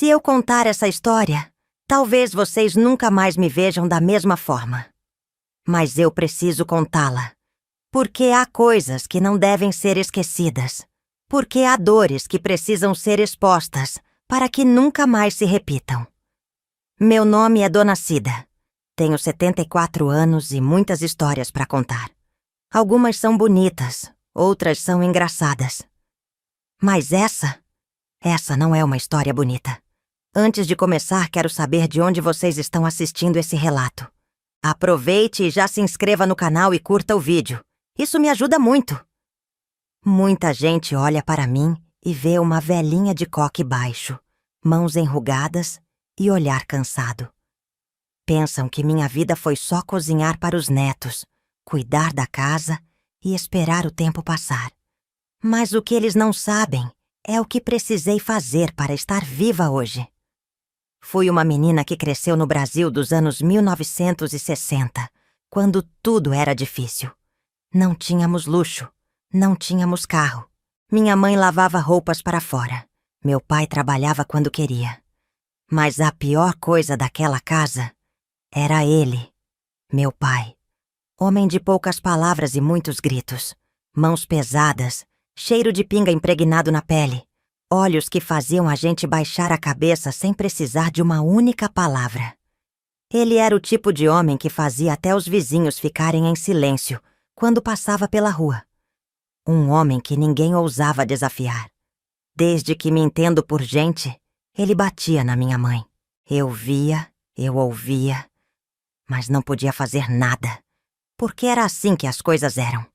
Se eu contar essa história, talvez vocês nunca mais me vejam da mesma forma. Mas eu preciso contá-la, porque há coisas que não devem ser esquecidas, porque há dores que precisam ser expostas para que nunca mais se repitam. Meu nome é Dona Cida. Tenho 74 anos e muitas histórias para contar. Algumas são bonitas, outras são engraçadas. Mas essa não é uma história bonita. Antes de começar, quero saber de onde vocês estão assistindo esse relato. Aproveite e já se inscreva no canal e curta o vídeo. Isso me ajuda muito. Muita gente olha para mim e vê uma velhinha de coque baixo, mãos enrugadas e olhar cansado. Pensam que minha vida foi só cozinhar para os netos, cuidar da casa e esperar o tempo passar. Mas o que eles não sabem é o que precisei fazer para estar viva hoje. Fui uma menina que cresceu no Brasil dos anos 1960, quando tudo era difícil. Não tínhamos luxo, não tínhamos carro. Minha mãe lavava roupas para fora. Meu pai trabalhava quando queria. Mas a pior coisa daquela casa era ele, meu pai. Homem de poucas palavras e muitos gritos. Mãos pesadas, cheiro de pinga impregnado na pele. Olhos que faziam a gente baixar a cabeça sem precisar de uma única palavra. Ele era o tipo de homem que fazia até os vizinhos ficarem em silêncio quando passava pela rua. Um homem que ninguém ousava desafiar. Desde que me entendo por gente, ele batia na minha mãe. Eu via, eu ouvia, mas não podia fazer nada, porque era assim que as coisas eram.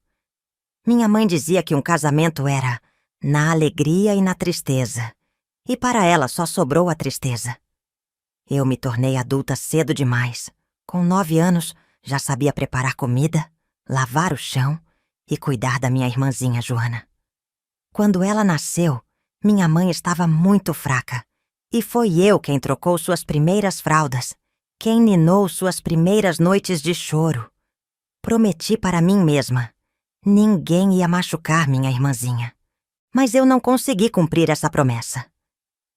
Minha mãe dizia que um casamento era na alegria e na tristeza, e para ela só sobrou a tristeza. Eu me tornei adulta cedo demais. Com 9 anos, já sabia preparar comida, lavar o chão e cuidar da minha irmãzinha Joana. Quando ela nasceu, minha mãe estava muito fraca, e foi eu quem trocou suas primeiras fraldas, quem ninou suas primeiras noites de choro. Prometi para mim mesma, ninguém ia machucar minha irmãzinha. Mas eu não consegui cumprir essa promessa.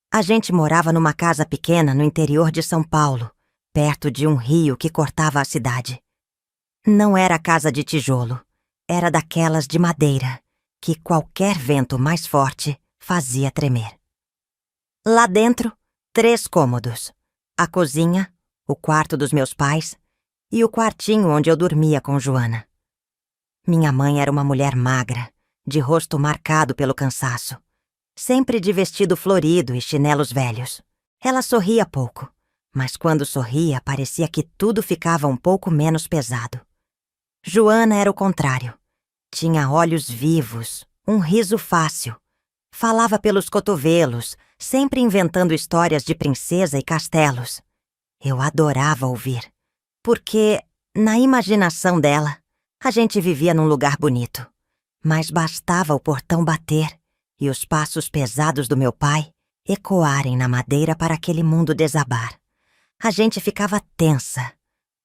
A gente morava numa casa pequena no interior de São Paulo, perto de um rio que cortava a cidade. Não era casa de tijolo, era daquelas de madeira, que qualquer vento mais forte fazia tremer. Lá dentro, 3 cômodos. A cozinha, o quarto dos meus pais e o quartinho onde eu dormia com Joana. Minha mãe era uma mulher magra, de rosto marcado pelo cansaço, sempre de vestido florido e chinelos velhos. Ela sorria pouco, mas quando sorria parecia que tudo ficava um pouco menos pesado. Joana era o contrário. Tinha olhos vivos, um riso fácil. Falava pelos cotovelos, sempre inventando histórias de princesa e castelos. Eu adorava ouvir, porque, na imaginação dela, a gente vivia num lugar bonito. Mas bastava o portão bater e os passos pesados do meu pai ecoarem na madeira para aquele mundo desabar. A gente ficava tensa.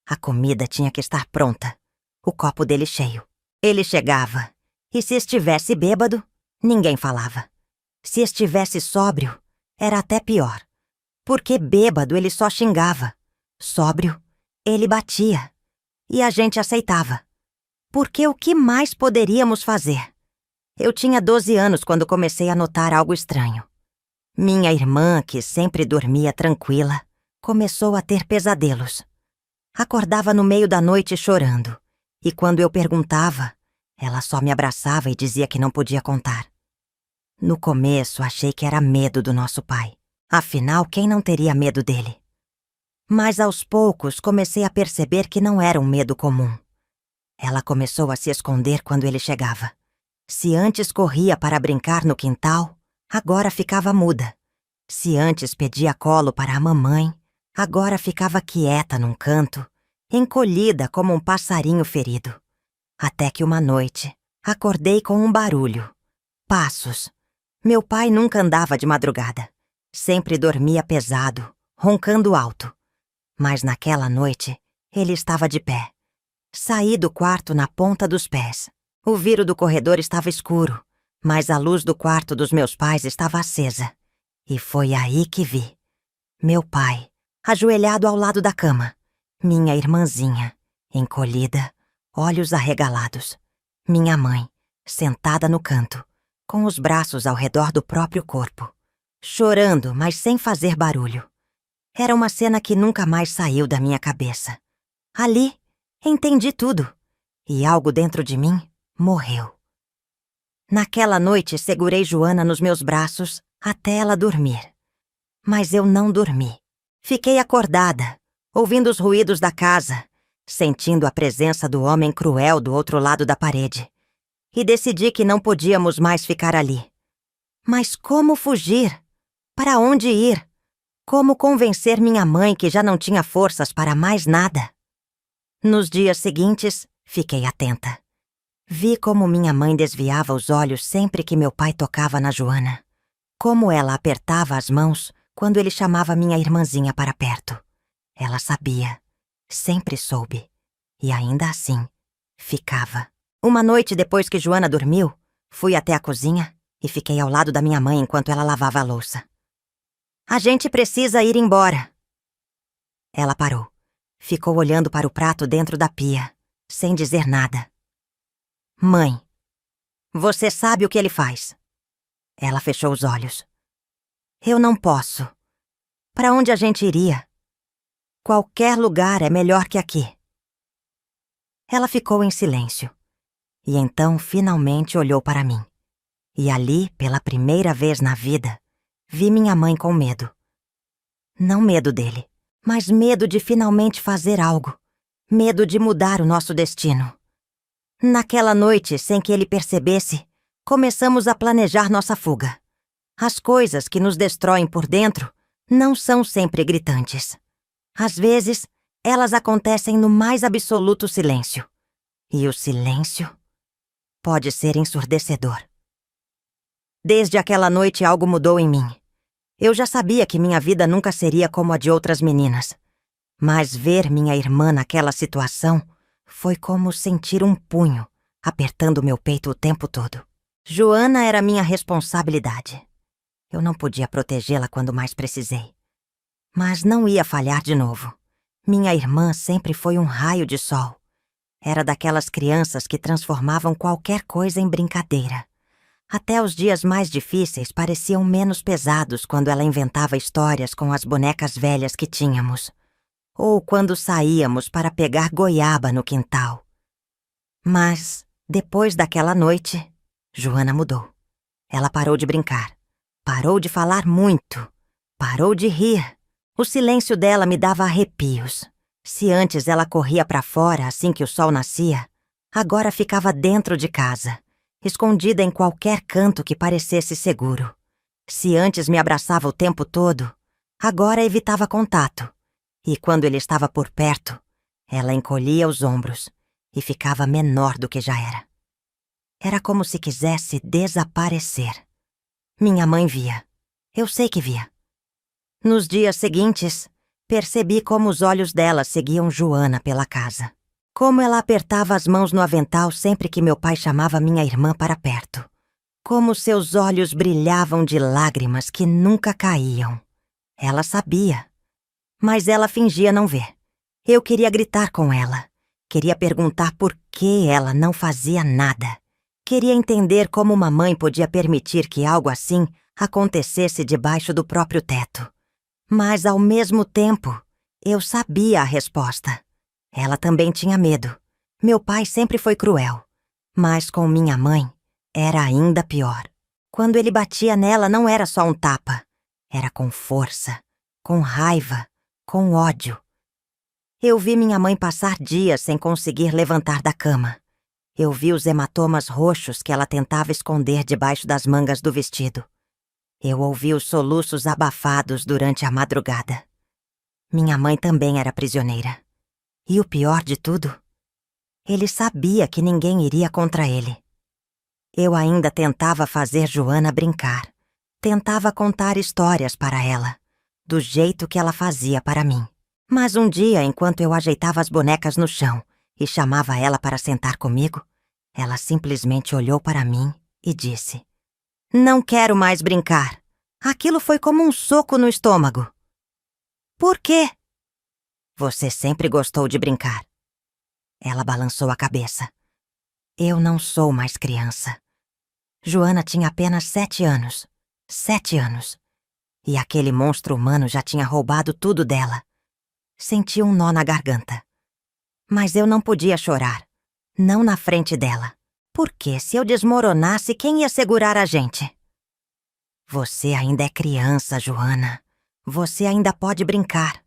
A comida tinha que estar pronta, o copo dele cheio. Ele chegava, e se estivesse bêbado, ninguém falava. Se estivesse sóbrio, era até pior, porque bêbado ele só xingava. Sóbrio, ele batia. E a gente aceitava. Porque o que mais poderíamos fazer? Eu tinha 12 anos quando comecei a notar algo estranho. Minha irmã, que sempre dormia tranquila, começou a ter pesadelos. Acordava no meio da noite chorando, e quando eu perguntava, ela só me abraçava e dizia que não podia contar. No começo, achei que era medo do nosso pai. Afinal, quem não teria medo dele? Mas aos poucos comecei a perceber que não era um medo comum. Ela começou a se esconder quando ele chegava. Se antes corria para brincar no quintal, agora ficava muda. Se antes pedia colo para a mamãe, agora ficava quieta num canto, encolhida como um passarinho ferido. Até que uma noite, acordei com um barulho. Passos. Meu pai nunca andava de madrugada. Sempre dormia pesado, roncando alto. Mas naquela noite, ele estava de pé. Saí do quarto na ponta dos pés. O vidro do corredor estava escuro, mas a luz do quarto dos meus pais estava acesa. E foi aí que vi. Meu pai, ajoelhado ao lado da cama. Minha irmãzinha, encolhida, olhos arregalados. Minha mãe, sentada no canto, com os braços ao redor do próprio corpo, chorando, mas sem fazer barulho. Era uma cena que nunca mais saiu da minha cabeça. Ali, entendi tudo, e algo dentro de mim morreu. Naquela noite, segurei Joana nos meus braços até ela dormir. Mas eu não dormi. Fiquei acordada, ouvindo os ruídos da casa, sentindo a presença do homem cruel do outro lado da parede. E decidi que não podíamos mais ficar ali. Mas como fugir? Para onde ir? Como convencer minha mãe que já não tinha forças para mais nada? Nos dias seguintes, fiquei atenta. Vi como minha mãe desviava os olhos sempre que meu pai tocava na Joana. Como ela apertava as mãos quando ele chamava minha irmãzinha para perto. Ela sabia, sempre soube, e ainda assim, ficava. Uma noite depois que Joana dormiu, fui até a cozinha e fiquei ao lado da minha mãe enquanto ela lavava a louça. A gente precisa ir embora. Ela parou. Ficou olhando para o prato dentro da pia, sem dizer nada. Mãe, você sabe o que ele faz. Ela fechou os olhos. Eu não posso. Para onde a gente iria? Qualquer lugar é melhor que aqui. Ela ficou em silêncio. E então finalmente olhou para mim. E ali, pela primeira vez na vida, vi minha mãe com medo. Não medo dele, mas medo de finalmente fazer algo. Medo de mudar o nosso destino. Naquela noite, sem que ele percebesse, começamos a planejar nossa fuga. As coisas que nos destroem por dentro não são sempre gritantes. Às vezes, elas acontecem no mais absoluto silêncio. E o silêncio pode ser ensurdecedor. Desde aquela noite, algo mudou em mim. Eu já sabia que minha vida nunca seria como a de outras meninas. Mas ver minha irmã naquela situação foi como sentir um punho apertando meu peito o tempo todo. Joana era minha responsabilidade. Eu não podia protegê-la quando mais precisei. Mas não ia falhar de novo. Minha irmã sempre foi um raio de sol. Era daquelas crianças que transformavam qualquer coisa em brincadeira. Até os dias mais difíceis pareciam menos pesados quando ela inventava histórias com as bonecas velhas que tínhamos. Ou quando saíamos para pegar goiaba no quintal. Mas, depois daquela noite, Joana mudou. Ela parou de brincar. Parou de falar muito. Parou de rir. O silêncio dela me dava arrepios. Se antes ela corria para fora assim que o sol nascia, agora ficava dentro de casa, escondida em qualquer canto que parecesse seguro. Se antes me abraçava o tempo todo, agora evitava contato. E quando ele estava por perto, ela encolhia os ombros e ficava menor do que já era. Era como se quisesse desaparecer. Minha mãe via. Eu sei que via. Nos dias seguintes, percebi como os olhos dela seguiam Joana pela casa. Como ela apertava as mãos no avental sempre que meu pai chamava minha irmã para perto. Como seus olhos brilhavam de lágrimas que nunca caíam. Ela sabia. Mas ela fingia não ver. Eu queria gritar com ela. Queria perguntar por que ela não fazia nada. Queria entender como uma mãe podia permitir que algo assim acontecesse debaixo do próprio teto. Mas, ao mesmo tempo, eu sabia a resposta. Ela também tinha medo. Meu pai sempre foi cruel. Mas com minha mãe, era ainda pior. Quando ele batia nela, não era só um tapa. Era com força, com raiva, com ódio. Eu vi minha mãe passar dias sem conseguir levantar da cama. Eu vi os hematomas roxos que ela tentava esconder debaixo das mangas do vestido. Eu ouvi os soluços abafados durante a madrugada. Minha mãe também era prisioneira. E o pior de tudo, ele sabia que ninguém iria contra ele. Eu ainda tentava fazer Joana brincar. Tentava contar histórias para ela, do jeito que ela fazia para mim. Mas um dia, enquanto eu ajeitava as bonecas no chão e chamava ela para sentar comigo, ela simplesmente olhou para mim e disse: "Não quero mais brincar." Aquilo foi como um soco no estômago. Por quê? Você sempre gostou de brincar. Ela balançou a cabeça. Eu não sou mais criança. Joana tinha apenas 7 anos. 7 anos. E aquele monstro humano já tinha roubado tudo dela. Senti um nó na garganta. Mas eu não podia chorar. Não na frente dela. Porque se eu desmoronasse, quem ia segurar a gente? Você ainda é criança, Joana. Você ainda pode brincar.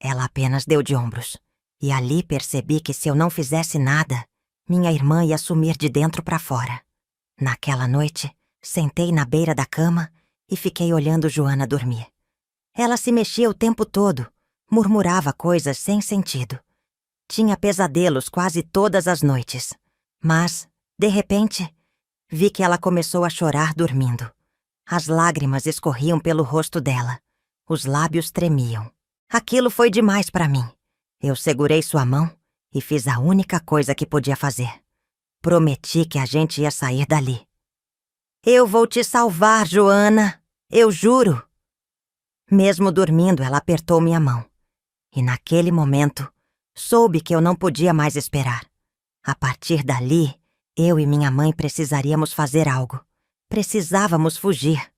Ela apenas deu de ombros. E ali percebi que se eu não fizesse nada, minha irmã ia sumir de dentro para fora. Naquela noite, sentei na beira da cama e fiquei olhando Joana dormir. Ela se mexia o tempo todo, murmurava coisas sem sentido. Tinha pesadelos quase todas as noites. Mas, de repente, vi que ela começou a chorar dormindo. As lágrimas escorriam pelo rosto dela. Os lábios tremiam. Aquilo foi demais para mim. Eu segurei sua mão e fiz a única coisa que podia fazer. Prometi que a gente ia sair dali. Eu vou te salvar, Joana. Eu juro. Mesmo dormindo, ela apertou minha mão. E naquele momento, soube que eu não podia mais esperar. A partir dali, eu e minha mãe precisaríamos fazer algo. Precisávamos fugir.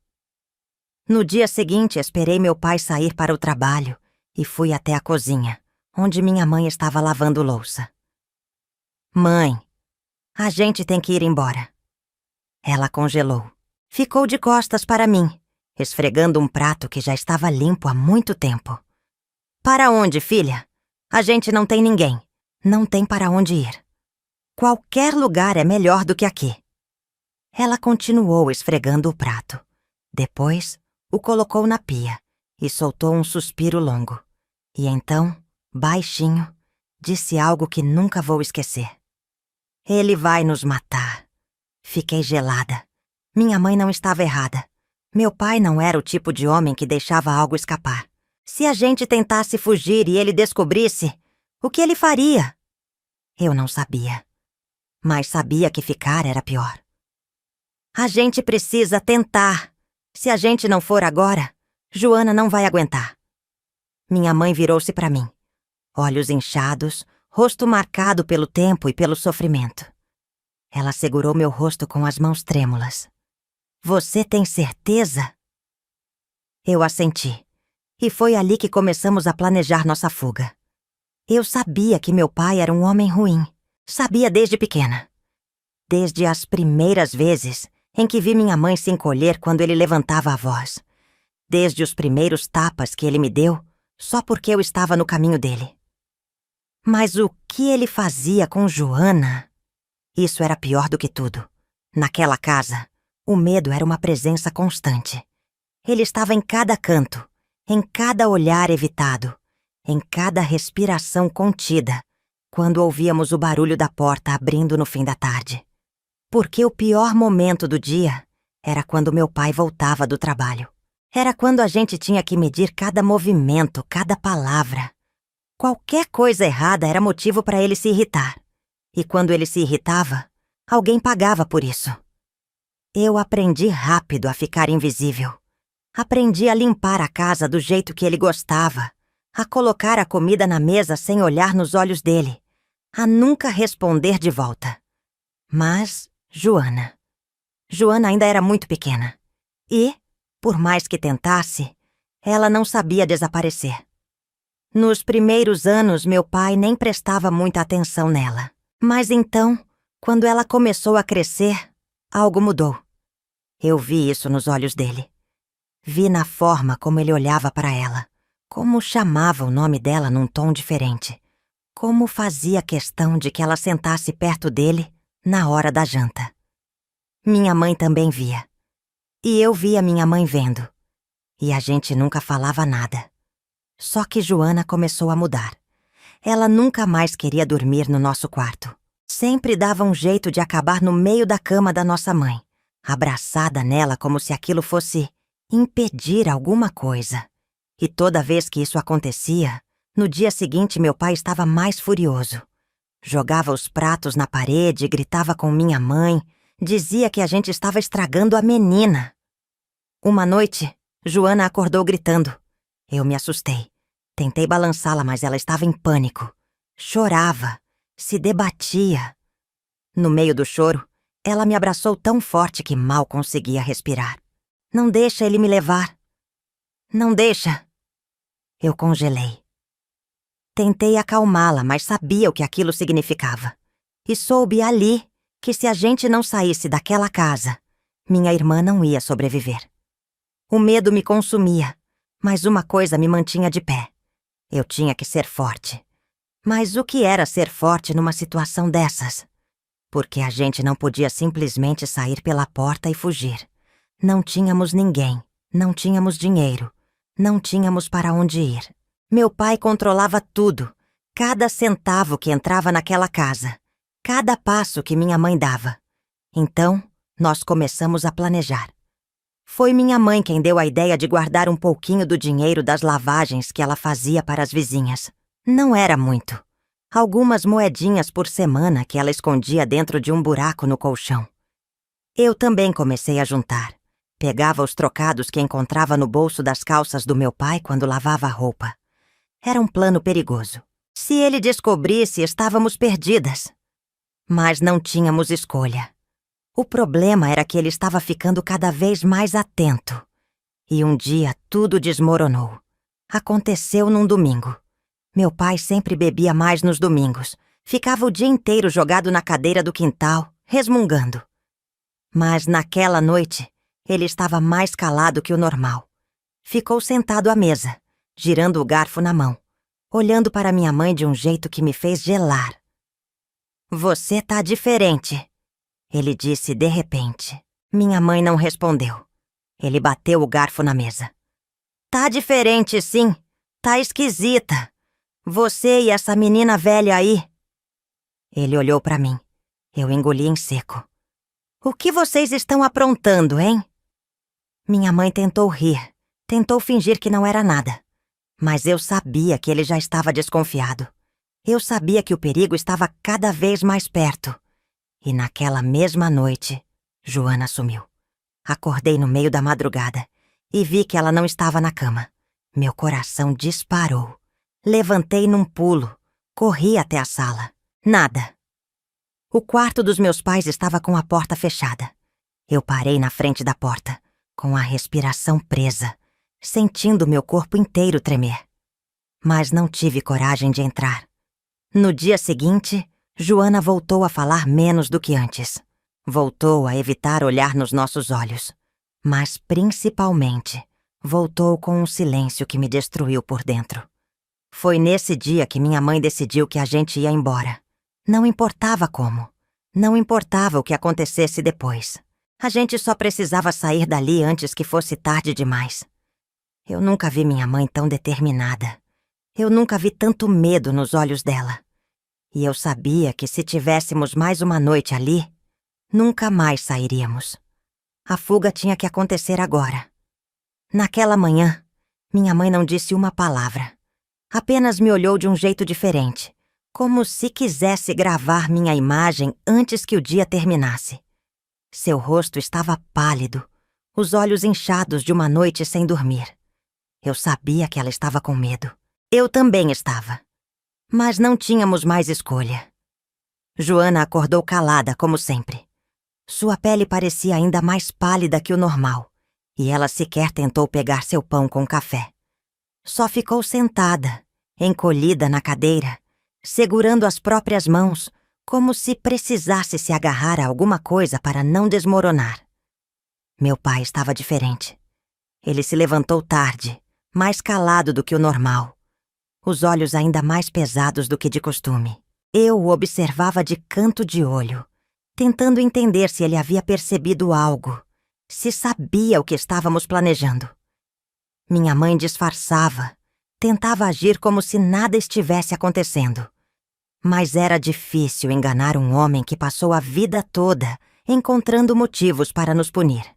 No dia seguinte, esperei meu pai sair para o trabalho e fui até a cozinha, onde minha mãe estava lavando louça. Mãe, a gente tem que ir embora. Ela congelou. Ficou de costas para mim, esfregando um prato que já estava limpo há muito tempo. Para onde, filha? A gente não tem ninguém. Não tem para onde ir. Qualquer lugar é melhor do que aqui. Ela continuou esfregando o prato. Depois, o colocou na pia e soltou um suspiro longo. E então, baixinho, disse algo que nunca vou esquecer. Ele vai nos matar. Fiquei gelada. Minha mãe não estava errada. Meu pai não era o tipo de homem que deixava algo escapar. Se a gente tentasse fugir e ele descobrisse, o que ele faria? Eu não sabia. Mas sabia que ficar era pior. A gente precisa tentar. Se a gente não for agora, Joana não vai aguentar. Minha mãe virou-se para mim. Olhos inchados, rosto marcado pelo tempo e pelo sofrimento. Ela segurou meu rosto com as mãos trêmulas. Você tem certeza? Eu assenti. E foi ali que começamos a planejar nossa fuga. Eu sabia que meu pai era um homem ruim. Sabia desde pequena. Desde as primeiras vezes em que vi minha mãe se encolher quando ele levantava a voz. Desde os primeiros tapas que ele me deu, só porque eu estava no caminho dele. Mas o que ele fazia com Joana? Isso era pior do que tudo. Naquela casa, o medo era uma presença constante. Ele estava em cada canto, em cada olhar evitado, em cada respiração contida, quando ouvíamos o barulho da porta abrindo no fim da tarde. Porque o pior momento do dia era quando meu pai voltava do trabalho. Era quando a gente tinha que medir cada movimento, cada palavra. Qualquer coisa errada era motivo para ele se irritar. E quando ele se irritava, alguém pagava por isso. Eu aprendi rápido a ficar invisível. Aprendi a limpar a casa do jeito que ele gostava, a colocar a comida na mesa sem olhar nos olhos dele, a nunca responder de volta. Mas Joana ainda era muito pequena. E, por mais que tentasse, ela não sabia desaparecer. Nos primeiros anos, meu pai nem prestava muita atenção nela. Mas então, quando ela começou a crescer, algo mudou. Eu vi isso nos olhos dele. Vi na forma como ele olhava para ela, como chamava o nome dela num tom diferente, como fazia questão de que ela sentasse perto dele na hora da janta. Minha mãe também via. E eu via minha mãe vendo. E a gente nunca falava nada. Só que Joana começou a mudar. Ela nunca mais queria dormir no nosso quarto. Sempre dava um jeito de acabar no meio da cama da nossa mãe, abraçada nela como se aquilo fosse impedir alguma coisa. E toda vez que isso acontecia, no dia seguinte meu pai estava mais furioso. Jogava os pratos na parede, gritava com minha mãe, dizia que a gente estava estragando a menina. Uma noite, Joana acordou gritando. Eu me assustei. Tentei balançá-la, mas ela estava em pânico. Chorava, se debatia. No meio do choro, ela me abraçou tão forte que mal conseguia respirar. Não deixa ele me levar. Não deixa. Eu congelei. Tentei acalmá-la, mas sabia o que aquilo significava. E soube ali que se a gente não saísse daquela casa, minha irmã não ia sobreviver. O medo me consumia, mas uma coisa me mantinha de pé. Eu tinha que ser forte. Mas o que era ser forte numa situação dessas? Porque a gente não podia simplesmente sair pela porta e fugir. Não tínhamos ninguém, não tínhamos dinheiro, não tínhamos para onde ir. Meu pai controlava tudo, cada centavo que entrava naquela casa, cada passo que minha mãe dava. Então, nós começamos a planejar. Foi minha mãe quem deu a ideia de guardar um pouquinho do dinheiro das lavagens que ela fazia para as vizinhas. Não era muito. Algumas moedinhas por semana que ela escondia dentro de um buraco no colchão. Eu também comecei a juntar. Pegava os trocados que encontrava no bolso das calças do meu pai quando lavava a roupa. Era um plano perigoso. Se ele descobrisse, estávamos perdidas. Mas não tínhamos escolha. O problema era que ele estava ficando cada vez mais atento. E um dia tudo desmoronou. Aconteceu num domingo. Meu pai sempre bebia mais nos domingos. Ficava o dia inteiro jogado na cadeira do quintal, resmungando. Mas naquela noite, ele estava mais calado que o normal. Ficou sentado à mesa, girando o garfo na mão, olhando para minha mãe de um jeito que me fez gelar. "Você tá diferente", ele disse de repente. Minha mãe não respondeu. Ele bateu o garfo na mesa. "Tá diferente, sim. Tá esquisita. Você e essa menina velha aí." Ele olhou para mim. Eu engoli em seco. "O que vocês estão aprontando, hein?" Minha mãe tentou rir, tentou fingir que não era nada. Mas eu sabia que ele já estava desconfiado. Eu sabia que o perigo estava cada vez mais perto. E naquela mesma noite, Joana sumiu. Acordei no meio da madrugada e vi que ela não estava na cama. Meu coração disparou. Levantei num pulo, corri até a sala. Nada. O quarto dos meus pais estava com a porta fechada. Eu parei na frente da porta, com a respiração presa, sentindo meu corpo inteiro tremer. Mas não tive coragem de entrar. No dia seguinte, Joana voltou a falar menos do que antes. Voltou a evitar olhar nos nossos olhos. Mas, principalmente, voltou com um silêncio que me destruiu por dentro. Foi nesse dia que minha mãe decidiu que a gente ia embora. Não importava como. Não importava o que acontecesse depois. A gente só precisava sair dali antes que fosse tarde demais. Eu nunca vi minha mãe tão determinada. Eu nunca vi tanto medo nos olhos dela. E eu sabia que se tivéssemos mais uma noite ali, nunca mais sairíamos. A fuga tinha que acontecer agora. Naquela manhã, minha mãe não disse uma palavra. Apenas me olhou de um jeito diferente, como se quisesse gravar minha imagem antes que o dia terminasse. Seu rosto estava pálido, os olhos inchados de uma noite sem dormir. Eu sabia que ela estava com medo. Eu também estava. Mas não tínhamos mais escolha. Joana acordou calada, como sempre. Sua pele parecia ainda mais pálida que o normal, e ela sequer tentou pegar seu pão com café. Só ficou sentada, encolhida na cadeira, segurando as próprias mãos, como se precisasse se agarrar a alguma coisa para não desmoronar. Meu pai estava diferente. Ele se levantou tarde, mais calado do que o normal, os olhos ainda mais pesados do que de costume. Eu o observava de canto de olho, tentando entender se ele havia percebido algo, se sabia o que estávamos planejando. Minha mãe disfarçava, tentava agir como se nada estivesse acontecendo. Mas era difícil enganar um homem que passou a vida toda encontrando motivos para nos punir.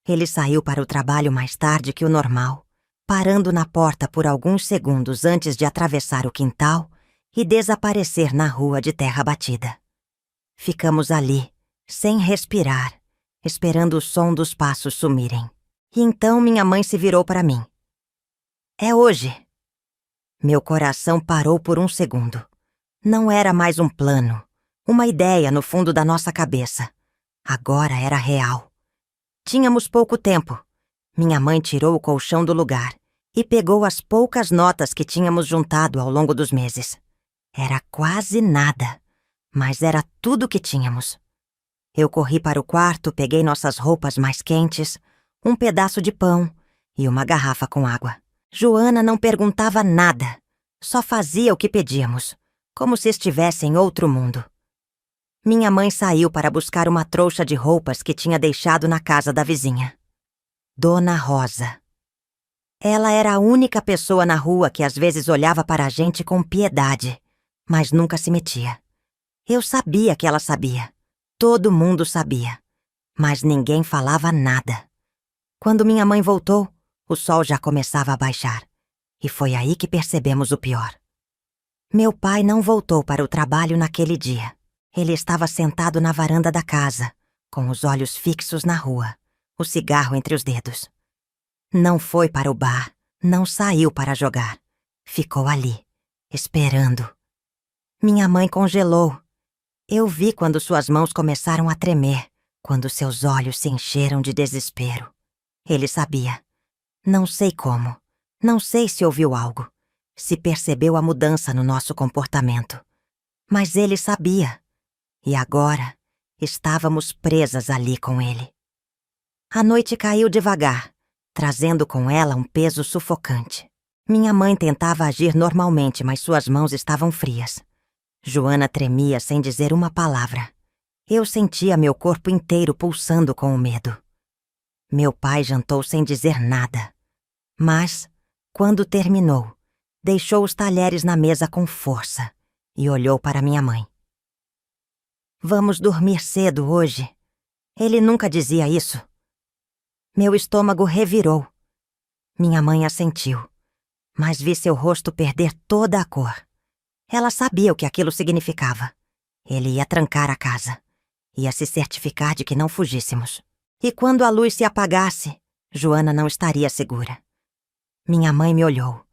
Ele saiu para o trabalho mais tarde que o normal, parando na porta por alguns segundos antes de atravessar o quintal e desaparecer na rua de terra batida. Ficamos ali, sem respirar, esperando o som dos passos sumirem. E então minha mãe se virou para mim. "É hoje." Meu coração parou por um segundo. Não era mais um plano, uma ideia no fundo da nossa cabeça. Agora era real. Tínhamos pouco tempo. Minha mãe tirou o colchão do lugar e pegou as poucas notas que tínhamos juntado ao longo dos meses. Era quase nada, mas era tudo que tínhamos. Eu corri para o quarto, peguei nossas roupas mais quentes, um pedaço de pão e uma garrafa com água. Joana não perguntava nada, só fazia o que pedíamos, como se estivesse em outro mundo. Minha mãe saiu para buscar uma trouxa de roupas que tinha deixado na casa da vizinha. Dona Rosa. Ela era a única pessoa na rua que às vezes olhava para a gente com piedade, mas nunca se metia. Eu sabia que ela sabia. Todo mundo sabia. Mas ninguém falava nada. Quando minha mãe voltou, o sol já começava a baixar. E foi aí que percebemos o pior. Meu pai não voltou para o trabalho naquele dia. Ele estava sentado na varanda da casa, com os olhos fixos na rua, o cigarro entre os dedos. Não foi para o bar, não saiu para jogar. Ficou ali, esperando. Minha mãe congelou. Eu vi quando suas mãos começaram a tremer, quando seus olhos se encheram de desespero. Ele sabia. Não sei como. Não sei se ouviu algo, se percebeu a mudança no nosso comportamento. Mas ele sabia. E agora, estávamos presas ali com ele. A noite caiu devagar, trazendo com ela um peso sufocante. Minha mãe tentava agir normalmente, mas suas mãos estavam frias. Joana tremia sem dizer uma palavra. Eu sentia meu corpo inteiro pulsando com o medo. Meu pai jantou sem dizer nada. Mas, quando terminou, deixou os talheres na mesa com força e olhou para minha mãe. Vamos dormir cedo hoje. Ele nunca dizia isso. Meu estômago revirou. Minha mãe assentiu, mas vi seu rosto perder toda a cor. Ela sabia o que aquilo significava. Ele ia trancar a casa. Ia se certificar de que não fugíssemos. E quando a luz se apagasse, Joana não estaria segura. Minha mãe me olhou.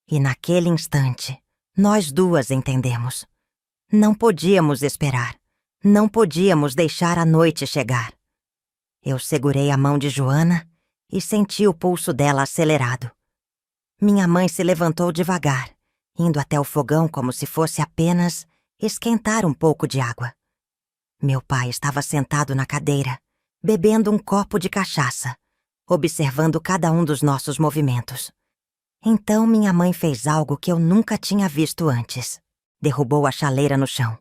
E naquele instante, nós duas entendemos. Não podíamos esperar. Não podíamos deixar a noite chegar. Eu segurei a mão de Joana e senti o pulso dela acelerado. Minha mãe se levantou devagar, indo até o fogão como se fosse apenas esquentar um pouco de água. Meu pai estava sentado na cadeira, bebendo um copo de cachaça, observando cada um dos nossos movimentos. Então minha mãe fez algo que eu nunca tinha visto antes. Derrubou a chaleira no chão.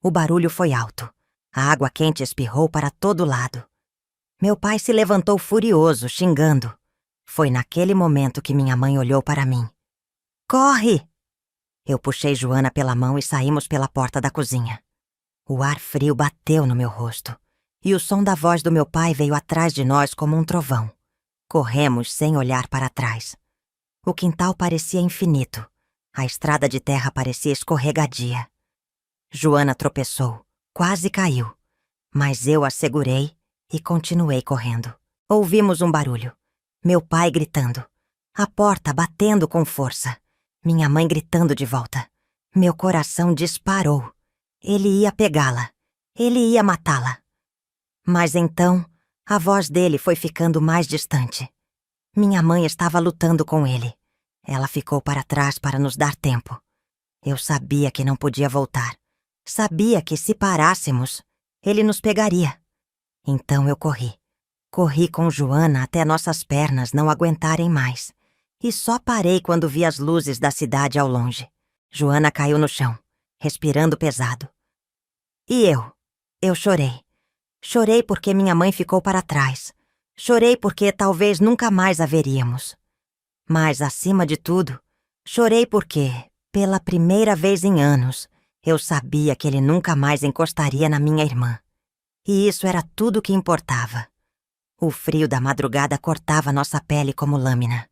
O barulho foi alto. A água quente espirrou para todo lado. Meu pai se levantou furioso, xingando. Foi naquele momento que minha mãe olhou para mim. Corre! Eu puxei Joana pela mão e saímos pela porta da cozinha. O ar frio bateu no meu rosto, e o som da voz do meu pai veio atrás de nós como um trovão. Corremos sem olhar para trás. O quintal parecia infinito. A estrada de terra parecia escorregadia. Joana tropeçou, quase caiu, mas eu a segurei e continuei correndo. Ouvimos um barulho. Meu pai gritando. A porta batendo com força. Minha mãe gritando de volta. Meu coração disparou. Ele ia pegá-la. Ele ia matá-la. Mas então, a voz dele foi ficando mais distante. Minha mãe estava lutando com ele. Ela ficou para trás para nos dar tempo. Eu sabia que não podia voltar. Sabia que se parássemos, ele nos pegaria. Então eu corri. Corri com Joana até nossas pernas não aguentarem mais. E só parei quando vi as luzes da cidade ao longe. Joana caiu no chão, respirando pesado. E eu chorei. Chorei porque minha mãe ficou para trás. Chorei porque talvez nunca mais a veríamos. Mas, acima de tudo, chorei porque, pela primeira vez em anos, eu sabia que ele nunca mais encostaria na minha irmã. E isso era tudo o que importava. O frio da madrugada cortava nossa pele como lâmina.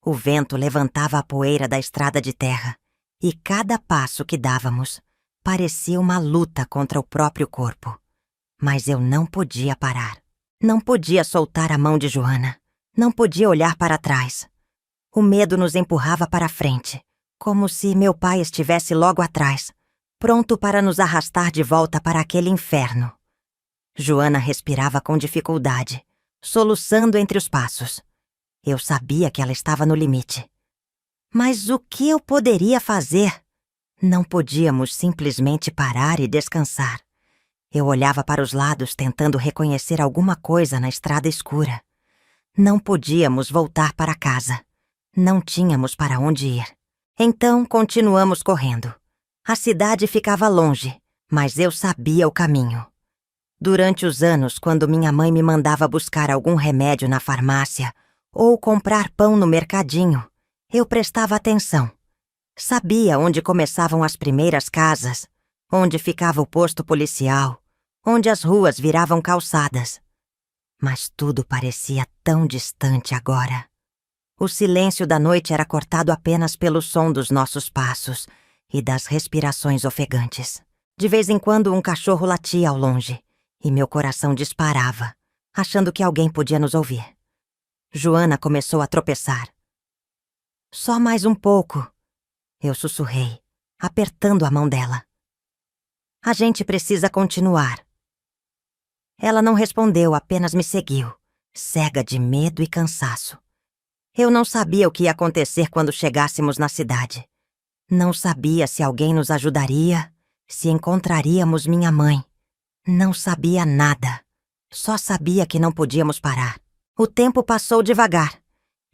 O vento levantava a poeira da estrada de terra. E cada passo que dávamos parecia uma luta contra o próprio corpo. Mas eu não podia parar. Não podia soltar a mão de Joana. Não podia olhar para trás. O medo nos empurrava para frente. Como se meu pai estivesse logo atrás, pronto para nos arrastar de volta para aquele inferno. Joana respirava com dificuldade, soluçando entre os passos. Eu sabia que ela estava no limite. Mas o que eu poderia fazer? Não podíamos simplesmente parar e descansar. Eu olhava para os lados tentando reconhecer alguma coisa na estrada escura. Não podíamos voltar para casa. Não tínhamos para onde ir. Então continuamos correndo. A cidade ficava longe, mas eu sabia o caminho. Durante os anos, quando minha mãe me mandava buscar algum remédio na farmácia ou comprar pão no mercadinho, eu prestava atenção. Sabia onde começavam as primeiras casas, onde ficava o posto policial, onde as ruas viravam calçadas. Mas tudo parecia tão distante agora. O silêncio da noite era cortado apenas pelo som dos nossos passos e das respirações ofegantes. De vez em quando um cachorro latia ao longe e meu coração disparava, achando que alguém podia nos ouvir. Joana começou a tropeçar. Só mais um pouco, eu sussurrei, apertando a mão dela. A gente precisa continuar. Ela não respondeu, apenas me seguiu, cega de medo e cansaço. Eu não sabia o que ia acontecer quando chegássemos na cidade. Não sabia se alguém nos ajudaria, se encontraríamos minha mãe. Não sabia nada. Só sabia que não podíamos parar. O tempo passou devagar,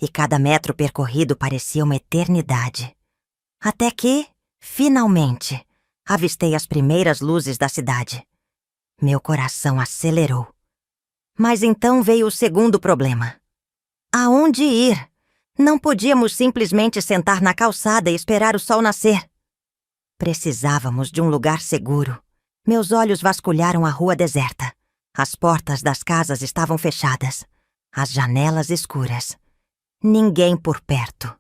e cada metro percorrido parecia uma eternidade. Até que, finalmente, avistei as primeiras luzes da cidade. Meu coração acelerou. Mas então veio o segundo problema. Aonde ir? Não podíamos simplesmente sentar na calçada e esperar o sol nascer. Precisávamos de um lugar seguro. Meus olhos vasculharam a rua deserta. As portas das casas estavam fechadas. As janelas escuras. Ninguém por perto.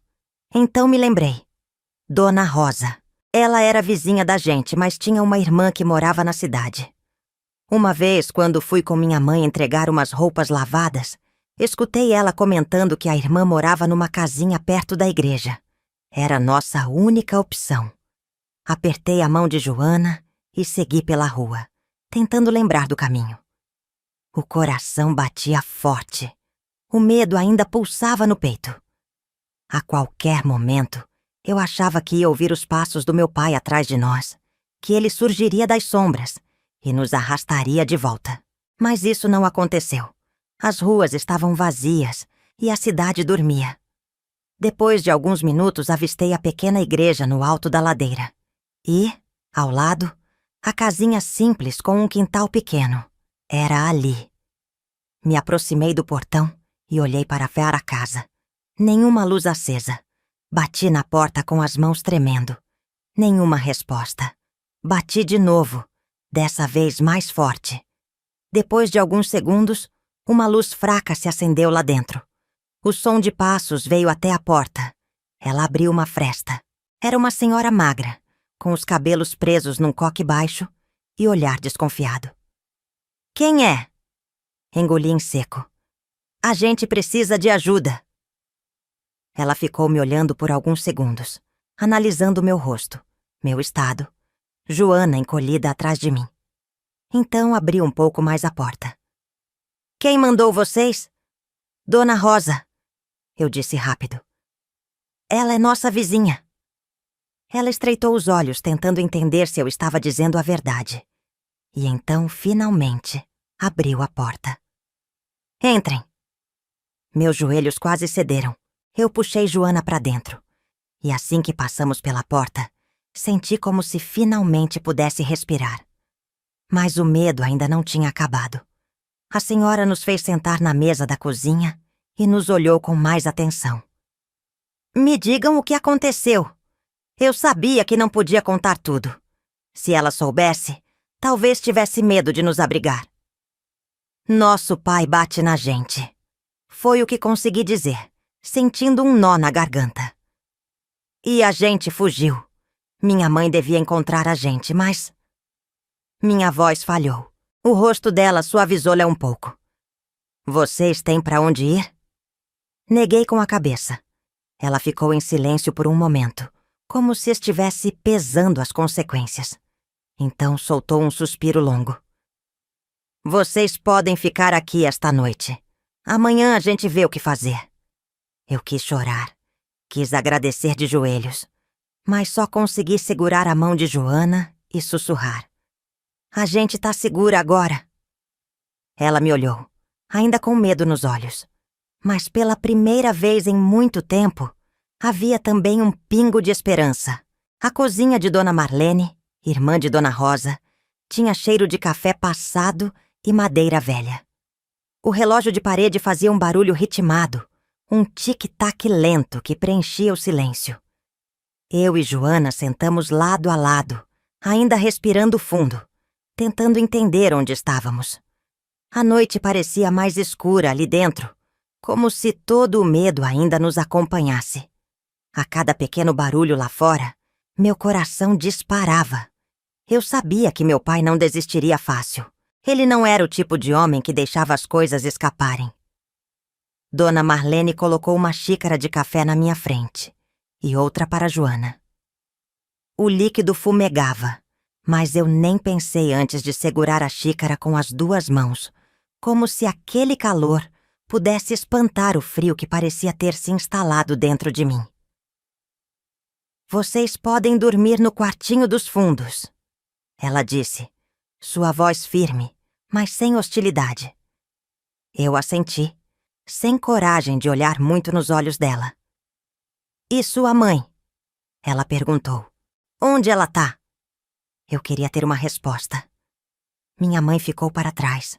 Então me lembrei. Dona Rosa. Ela era vizinha da gente, mas tinha uma irmã que morava na cidade. Uma vez, quando fui com minha mãe entregar umas roupas lavadas, escutei ela comentando que a irmã morava numa casinha perto da igreja. Era nossa única opção. Apertei a mão de Joana e segui pela rua, tentando lembrar do caminho. O coração batia forte. O medo ainda pulsava no peito. A qualquer momento, eu achava que ia ouvir os passos do meu pai atrás de nós, que ele surgiria das sombras e nos arrastaria de volta. Mas isso não aconteceu. As ruas estavam vazias e a cidade dormia. Depois de alguns minutos, avistei a pequena igreja no alto da ladeira. E, ao lado, a casinha simples com um quintal pequeno. Era ali. Me aproximei do portão e olhei para ver a casa. Nenhuma luz acesa. Bati na porta com as mãos tremendo. Nenhuma resposta. Bati de novo, dessa vez mais forte. Depois de alguns segundos, uma luz fraca se acendeu lá dentro. O som de passos veio até a porta. Ela abriu uma fresta. Era uma senhora magra, com os cabelos presos num coque baixo e olhar desconfiado. Quem é? Engoli em seco. A gente precisa de ajuda. Ela ficou me olhando por alguns segundos, analisando meu rosto, meu estado. Joana encolhida atrás de mim. Então abri um pouco mais a porta. Quem mandou vocês? Dona Rosa, eu disse rápido. Ela é nossa vizinha. Ela estreitou os olhos, tentando entender se eu estava dizendo a verdade. E então, finalmente, abriu a porta. Entrem. Meus joelhos quase cederam. Eu puxei Joana para dentro. E assim que passamos pela porta, senti como se finalmente pudesse respirar. Mas o medo ainda não tinha acabado. A senhora nos fez sentar na mesa da cozinha e nos olhou com mais atenção. Me digam o que aconteceu. Eu sabia que não podia contar tudo. Se ela soubesse, talvez tivesse medo de nos abrigar. Nosso pai bate na gente. Foi o que consegui dizer, sentindo um nó na garganta. E a gente fugiu. Minha mãe devia encontrar a gente, mas... Minha voz falhou. O rosto dela suavizou-lhe um pouco. Vocês têm para onde ir? Neguei com a cabeça. Ela ficou em silêncio por um momento, como se estivesse pesando as consequências. Então soltou um suspiro longo. Vocês podem ficar aqui esta noite. Amanhã a gente vê o que fazer. Eu quis chorar. Quis agradecer de joelhos. Mas só consegui segurar a mão de Joana e sussurrar. A gente tá segura agora. Ela me olhou, ainda com medo nos olhos. Mas pela primeira vez em muito tempo, havia também um pingo de esperança. A cozinha de Dona Marlene, irmã de Dona Rosa, tinha cheiro de café passado e madeira velha. O relógio de parede fazia um barulho ritmado, um tic-tac lento que preenchia o silêncio. Eu e Joana sentamos lado a lado, ainda respirando fundo, tentando entender onde estávamos. A noite parecia mais escura ali dentro, como se todo o medo ainda nos acompanhasse. A cada pequeno barulho lá fora, meu coração disparava. Eu sabia que meu pai não desistiria fácil. Ele não era o tipo de homem que deixava as coisas escaparem. Dona Marlene colocou uma xícara de café na minha frente e outra para Joana. O líquido fumegava, mas eu nem pensei antes de segurar a xícara com as duas mãos, como se aquele calor pudesse espantar o frio que parecia ter se instalado dentro de mim. Vocês podem dormir no quartinho dos fundos, ela disse, sua voz firme, mas sem hostilidade. Eu assenti, sem coragem de olhar muito nos olhos dela. E sua mãe? Ela perguntou. Onde ela tá? Eu queria ter uma resposta. Minha mãe ficou para trás.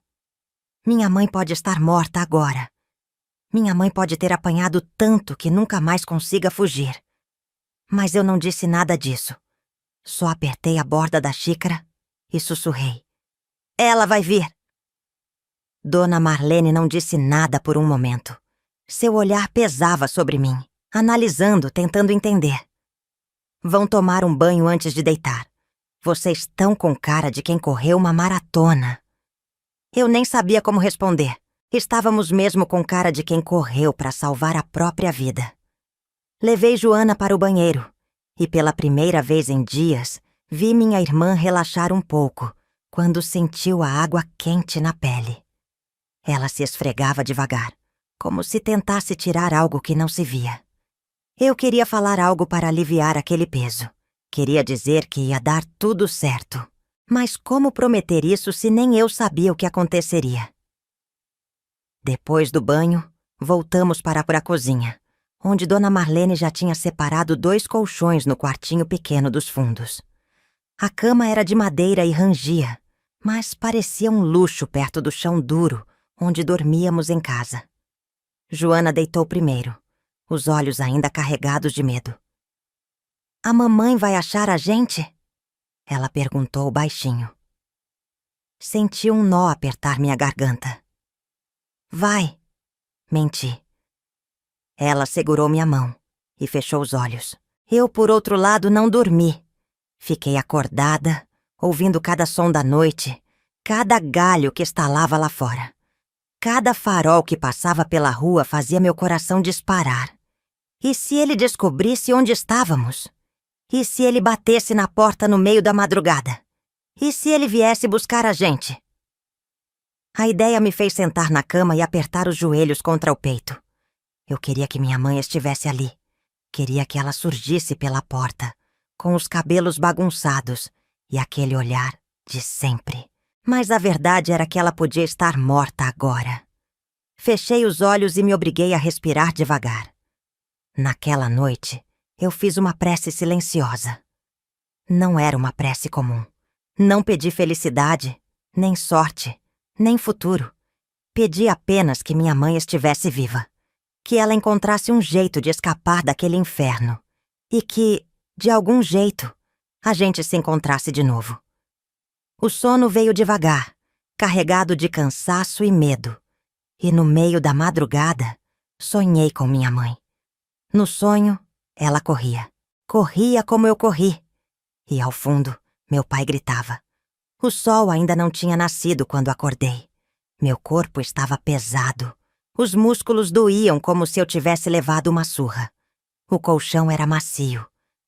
Minha mãe pode estar morta agora. Minha mãe pode ter apanhado tanto que nunca mais consiga fugir. Mas eu não disse nada disso. Só apertei a borda da xícara e sussurrei. Ela vai vir. Dona Marlene não disse nada por um momento. Seu olhar pesava sobre mim, analisando, tentando entender. Vão tomar um banho antes de deitar. Vocês estão com cara de quem correu uma maratona. Eu nem sabia como responder. Estávamos mesmo com cara de quem correu para salvar a própria vida. Levei Joana para o banheiro e pela primeira vez em dias vi minha irmã relaxar um pouco quando sentiu a água quente na pele. Ela se esfregava devagar, como se tentasse tirar algo que não se via. Eu queria falar algo para aliviar aquele peso. Queria dizer que ia dar tudo certo. Mas como prometer isso se nem eu sabia o que aconteceria? Depois do banho, voltamos para a cozinha, onde Dona Marlene já tinha separado 2 colchões no quartinho pequeno dos fundos. A cama era de madeira e rangia, mas parecia um luxo perto do chão duro onde dormíamos em casa. Joana deitou primeiro, os olhos ainda carregados de medo. A mamãe vai achar a gente? Ela perguntou baixinho. Senti um nó apertar minha garganta. Vai, menti. Ela segurou minha mão e fechou os olhos. Eu, por outro lado, não dormi. Fiquei acordada, ouvindo cada som da noite, cada galho que estalava lá fora. Cada farol que passava pela rua fazia meu coração disparar. E se ele descobrisse onde estávamos? E se ele batesse na porta no meio da madrugada? E se ele viesse buscar a gente? A ideia me fez sentar na cama e apertar os joelhos contra o peito. Eu queria que minha mãe estivesse ali. Queria que ela surgisse pela porta, com os cabelos bagunçados e aquele olhar de sempre. Mas a verdade era que ela podia estar morta agora. Fechei os olhos e me obriguei a respirar devagar. Naquela noite, eu fiz uma prece silenciosa. Não era uma prece comum. Não pedi felicidade, nem sorte, nem futuro. Pedi apenas que minha mãe estivesse viva. Que ela encontrasse um jeito de escapar daquele inferno. E que, de algum jeito, a gente se encontrasse de novo. O sono veio devagar, carregado de cansaço e medo. E no meio da madrugada, sonhei com minha mãe. No sonho, ela corria. Corria como eu corri. E ao fundo, meu pai gritava. O sol ainda não tinha nascido quando acordei. Meu corpo estava pesado. Os músculos doíam como se eu tivesse levado uma surra. O colchão era macio,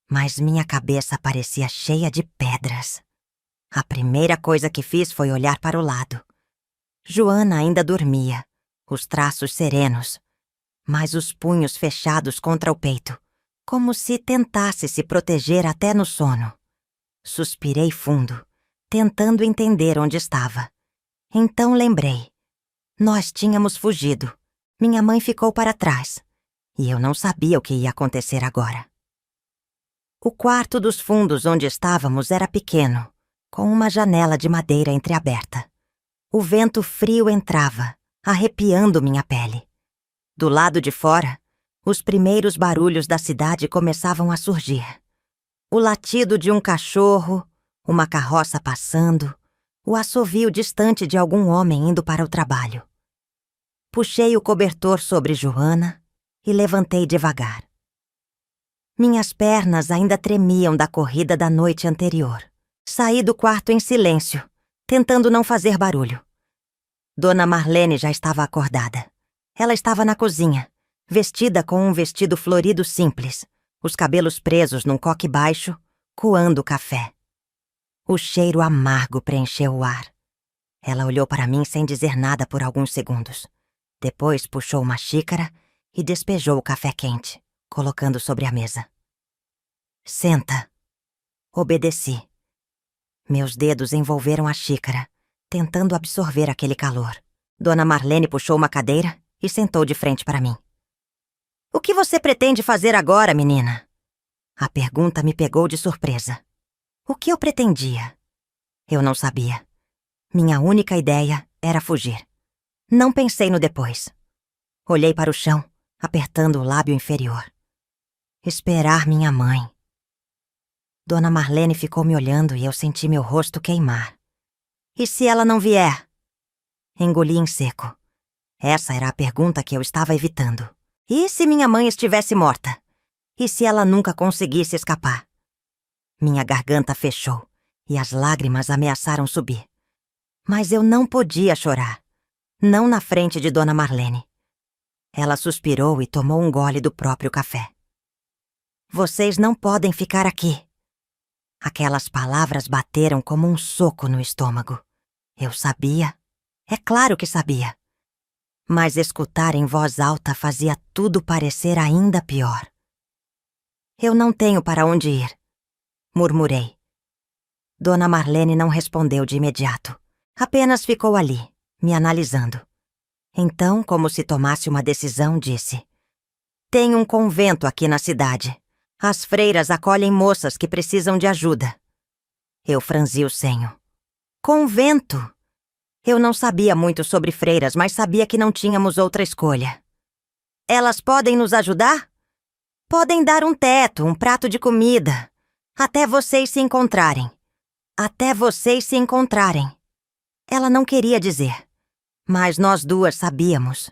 mas minha cabeça parecia cheia de pedras. A primeira coisa que fiz foi olhar para o lado. Joana ainda dormia, os traços serenos, mas os punhos fechados contra o peito, como se tentasse se proteger até no sono. Suspirei fundo, tentando entender onde estava. Então lembrei. Nós tínhamos fugido. Minha mãe ficou para trás. E eu não sabia o que ia acontecer agora. O quarto dos fundos onde estávamos era pequeno, com uma janela de madeira entreaberta. O vento frio entrava, arrepiando minha pele. Do lado de fora, os primeiros barulhos da cidade começavam a surgir. O latido de um cachorro, uma carroça passando, o assovio distante de algum homem indo para o trabalho. Puxei o cobertor sobre Joana e levantei devagar. Minhas pernas ainda tremiam da corrida da noite anterior. Saí do quarto em silêncio, tentando não fazer barulho. Dona Marlene já estava acordada. Ela estava na cozinha, vestida com um vestido florido simples, os cabelos presos num coque baixo, coando café. O cheiro amargo preencheu o ar. Ela olhou para mim sem dizer nada por alguns segundos. Depois puxou uma xícara e despejou o café quente, colocando sobre a mesa. Senta. Obedeci. Meus dedos envolveram a xícara, tentando absorver aquele calor. Dona Marlene puxou uma cadeira e sentou de frente para mim. O que você pretende fazer agora, menina? A pergunta me pegou de surpresa. O que eu pretendia? Eu não sabia. Minha única ideia era fugir. Não pensei no depois. Olhei para o chão, apertando o lábio inferior. Esperar minha mãe. Dona Marlene ficou me olhando e eu senti meu rosto queimar. E se ela não vier? Engoli em seco. Essa era a pergunta que eu estava evitando. E se minha mãe estivesse morta? E se ela nunca conseguisse escapar? Minha garganta fechou e as lágrimas ameaçaram subir. Mas eu não podia chorar. Não na frente de Dona Marlene. Ela suspirou e tomou um gole do próprio café. Vocês não podem ficar aqui. Aquelas palavras bateram como um soco no estômago. Eu sabia. É claro que sabia. Mas escutar em voz alta fazia tudo parecer ainda pior. Eu não tenho para onde ir, murmurei. Dona Marlene não respondeu de imediato. Apenas ficou ali, me analisando. Então, como se tomasse uma decisão, disse: Tem um convento aqui na cidade. As freiras acolhem moças que precisam de ajuda. Eu franzi o senho. Convento? Eu não sabia muito sobre freiras, mas sabia que não tínhamos outra escolha. Elas podem nos ajudar? Podem dar um teto, um prato de comida. Até vocês se encontrarem. Até vocês se encontrarem. Ela não queria dizer. Mas nós duas sabíamos.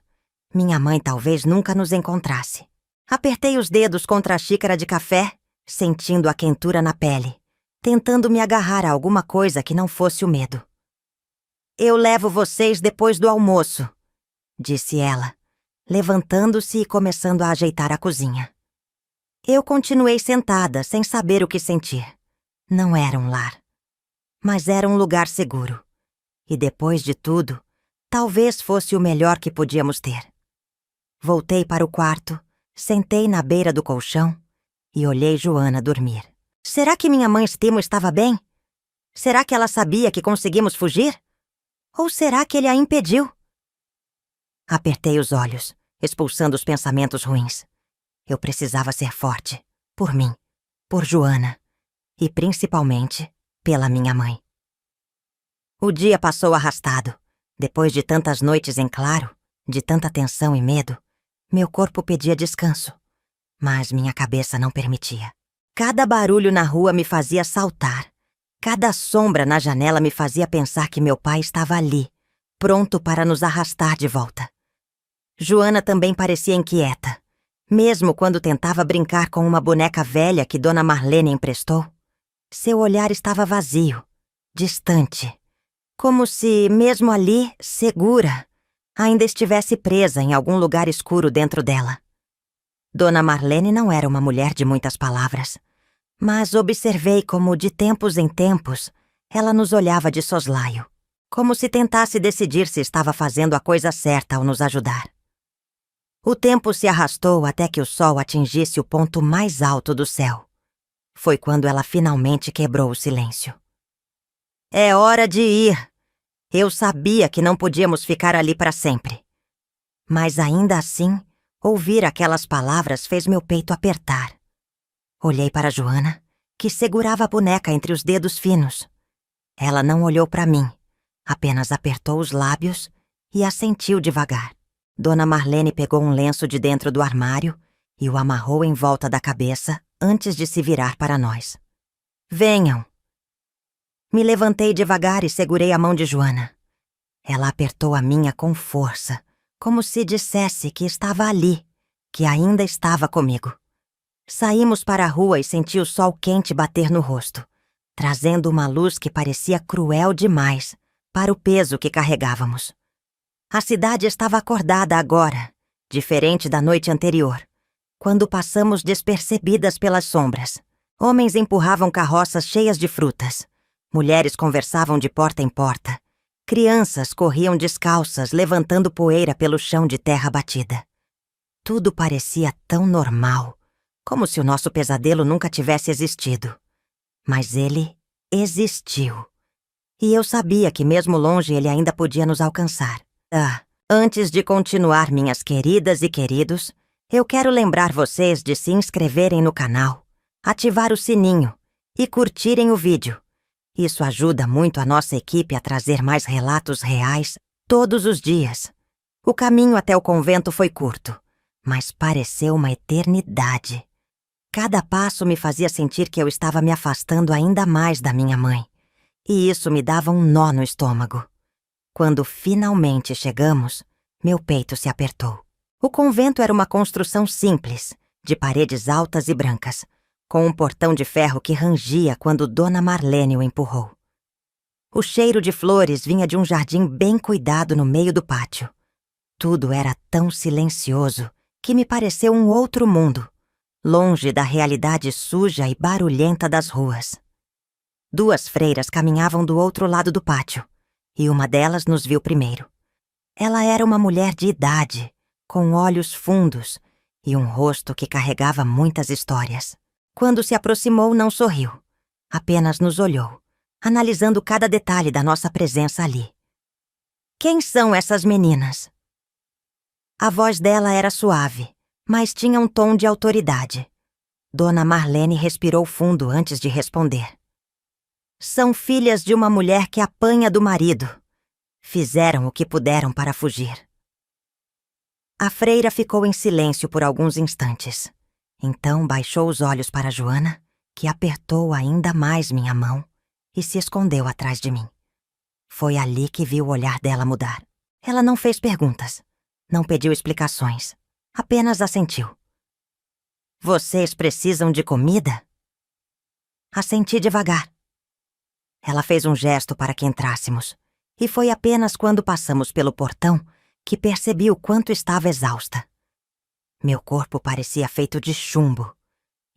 Minha mãe talvez nunca nos encontrasse. Apertei os dedos contra a xícara de café, sentindo a quentura na pele, tentando me agarrar a alguma coisa que não fosse o medo. Eu levo vocês depois do almoço, disse ela, levantando-se e começando a ajeitar a cozinha. Eu continuei sentada, sem saber o que sentir. Não era um lar, mas era um lugar seguro. E depois de tudo, talvez fosse o melhor que podíamos ter. Voltei para o quarto, sentei na beira do colchão e olhei Joana dormir. Será que minha mãe Estimo estava bem? Será que ela sabia que conseguimos fugir? Ou será que ele a impediu? Apertei os olhos, expulsando os pensamentos ruins. Eu precisava ser forte, por mim, por Joana e, principalmente, pela minha mãe. O dia passou arrastado. Depois de tantas noites em claro, de tanta tensão e medo, meu corpo pedia descanso, mas minha cabeça não permitia. Cada barulho na rua me fazia saltar. Cada sombra na janela me fazia pensar que meu pai estava ali, pronto para nos arrastar de volta. Joana também parecia inquieta. Mesmo quando tentava brincar com uma boneca velha que Dona Marlene emprestou, seu olhar estava vazio, distante, como se, mesmo ali, segura, ainda estivesse presa em algum lugar escuro dentro dela. Dona Marlene não era uma mulher de muitas palavras, Mas observei como, de tempos em tempos, ela nos olhava de soslaio, como se tentasse decidir se estava fazendo a coisa certa ao nos ajudar. O tempo se arrastou até que o sol atingisse o ponto mais alto do céu. Foi quando ela finalmente quebrou o silêncio. É hora de ir! Eu sabia que não podíamos ficar ali para sempre. Mas ainda assim, ouvir aquelas palavras fez meu peito apertar. Olhei para Joana, que segurava a boneca entre os dedos finos. Ela não olhou para mim, apenas apertou os lábios e assentiu devagar. Dona Marlene pegou um lenço de dentro do armário e o amarrou em volta da cabeça antes de se virar para nós. Venham! Me levantei devagar e segurei a mão de Joana. Ela apertou a minha com força, como se dissesse que estava ali, que ainda estava comigo. Saímos para a rua e senti o sol quente bater no rosto, trazendo uma luz que parecia cruel demais para o peso que carregávamos. A cidade estava acordada agora, diferente da noite anterior, quando passamos despercebidas pelas sombras. Homens empurravam carroças cheias de frutas. Mulheres conversavam de porta em porta. Crianças corriam descalças, levantando poeira pelo chão de terra batida. Tudo parecia tão normal, como se o nosso pesadelo nunca tivesse existido. Mas ele existiu. E eu sabia que mesmo longe ele ainda podia nos alcançar. Antes de continuar, minhas queridas e queridos, eu quero lembrar vocês de se inscreverem no canal, ativar o sininho e curtirem o vídeo. Isso ajuda muito a nossa equipe a trazer mais relatos reais todos os dias. O caminho até o convento foi curto, mas pareceu uma eternidade. Cada passo me fazia sentir que eu estava me afastando ainda mais da minha mãe, e isso me dava um nó no estômago. Quando finalmente chegamos, meu peito se apertou. O convento era uma construção simples, de paredes altas e brancas, com um portão de ferro que rangia quando Dona Marlene o empurrou. O cheiro de flores vinha de um jardim bem cuidado no meio do pátio. Tudo era tão silencioso que me pareceu um outro mundo, longe da realidade suja e barulhenta das ruas. 2 freiras caminhavam do outro lado do pátio, e uma delas nos viu primeiro. Ela era uma mulher de idade, com olhos fundos e um rosto que carregava muitas histórias. Quando se aproximou, não sorriu, apenas nos olhou, analisando cada detalhe da nossa presença ali. Quem são essas meninas? A voz dela era suave, mas tinha um tom de autoridade. Dona Marlene respirou fundo antes de responder. São filhas de uma mulher que apanha do marido. Fizeram o que puderam para fugir. A freira ficou em silêncio por alguns instantes. Então baixou os olhos para Joana, que apertou ainda mais minha mão e se escondeu atrás de mim. Foi ali que vi o olhar dela mudar. Ela não fez perguntas, não pediu explicações, apenas assentiu. Vocês precisam de comida? Assenti devagar. Ela fez um gesto para que entrássemos, e foi apenas quando passamos pelo portão que percebi o quanto estava exausta. Meu corpo parecia feito de chumbo,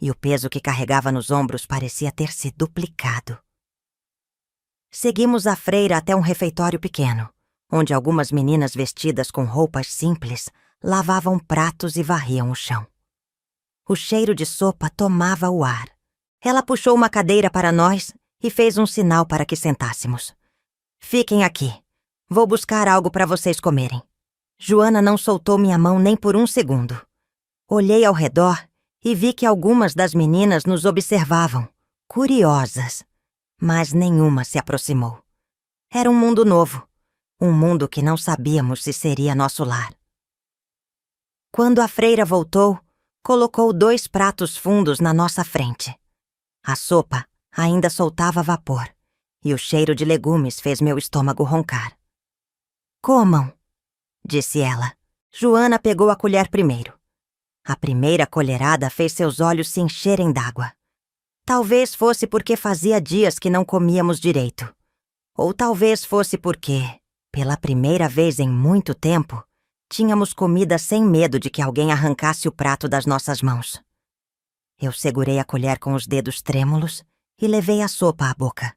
e o peso que carregava nos ombros parecia ter se duplicado. Seguimos a freira até um refeitório pequeno, onde algumas meninas vestidas com roupas simples lavavam pratos e varriam o chão. O cheiro de sopa tomava o ar. Ela puxou uma cadeira para nós e fez um sinal para que sentássemos. Fiquem aqui. Vou buscar algo para vocês comerem. Joana não soltou minha mão nem por um segundo. Olhei ao redor e vi que algumas das meninas nos observavam, curiosas, mas nenhuma se aproximou. Era um mundo novo, um mundo que não sabíamos se seria nosso lar. Quando a freira voltou, colocou 2 pratos fundos na nossa frente. A sopa ainda soltava vapor, e o cheiro de legumes fez meu estômago roncar. Comam, disse ela. Joana pegou a colher primeiro. A primeira colherada fez seus olhos se encherem d'água. Talvez fosse porque fazia dias que não comíamos direito. Ou talvez fosse porque, pela primeira vez em muito tempo, tínhamos comida sem medo de que alguém arrancasse o prato das nossas mãos. Eu segurei a colher com os dedos trêmulos e levei a sopa à boca.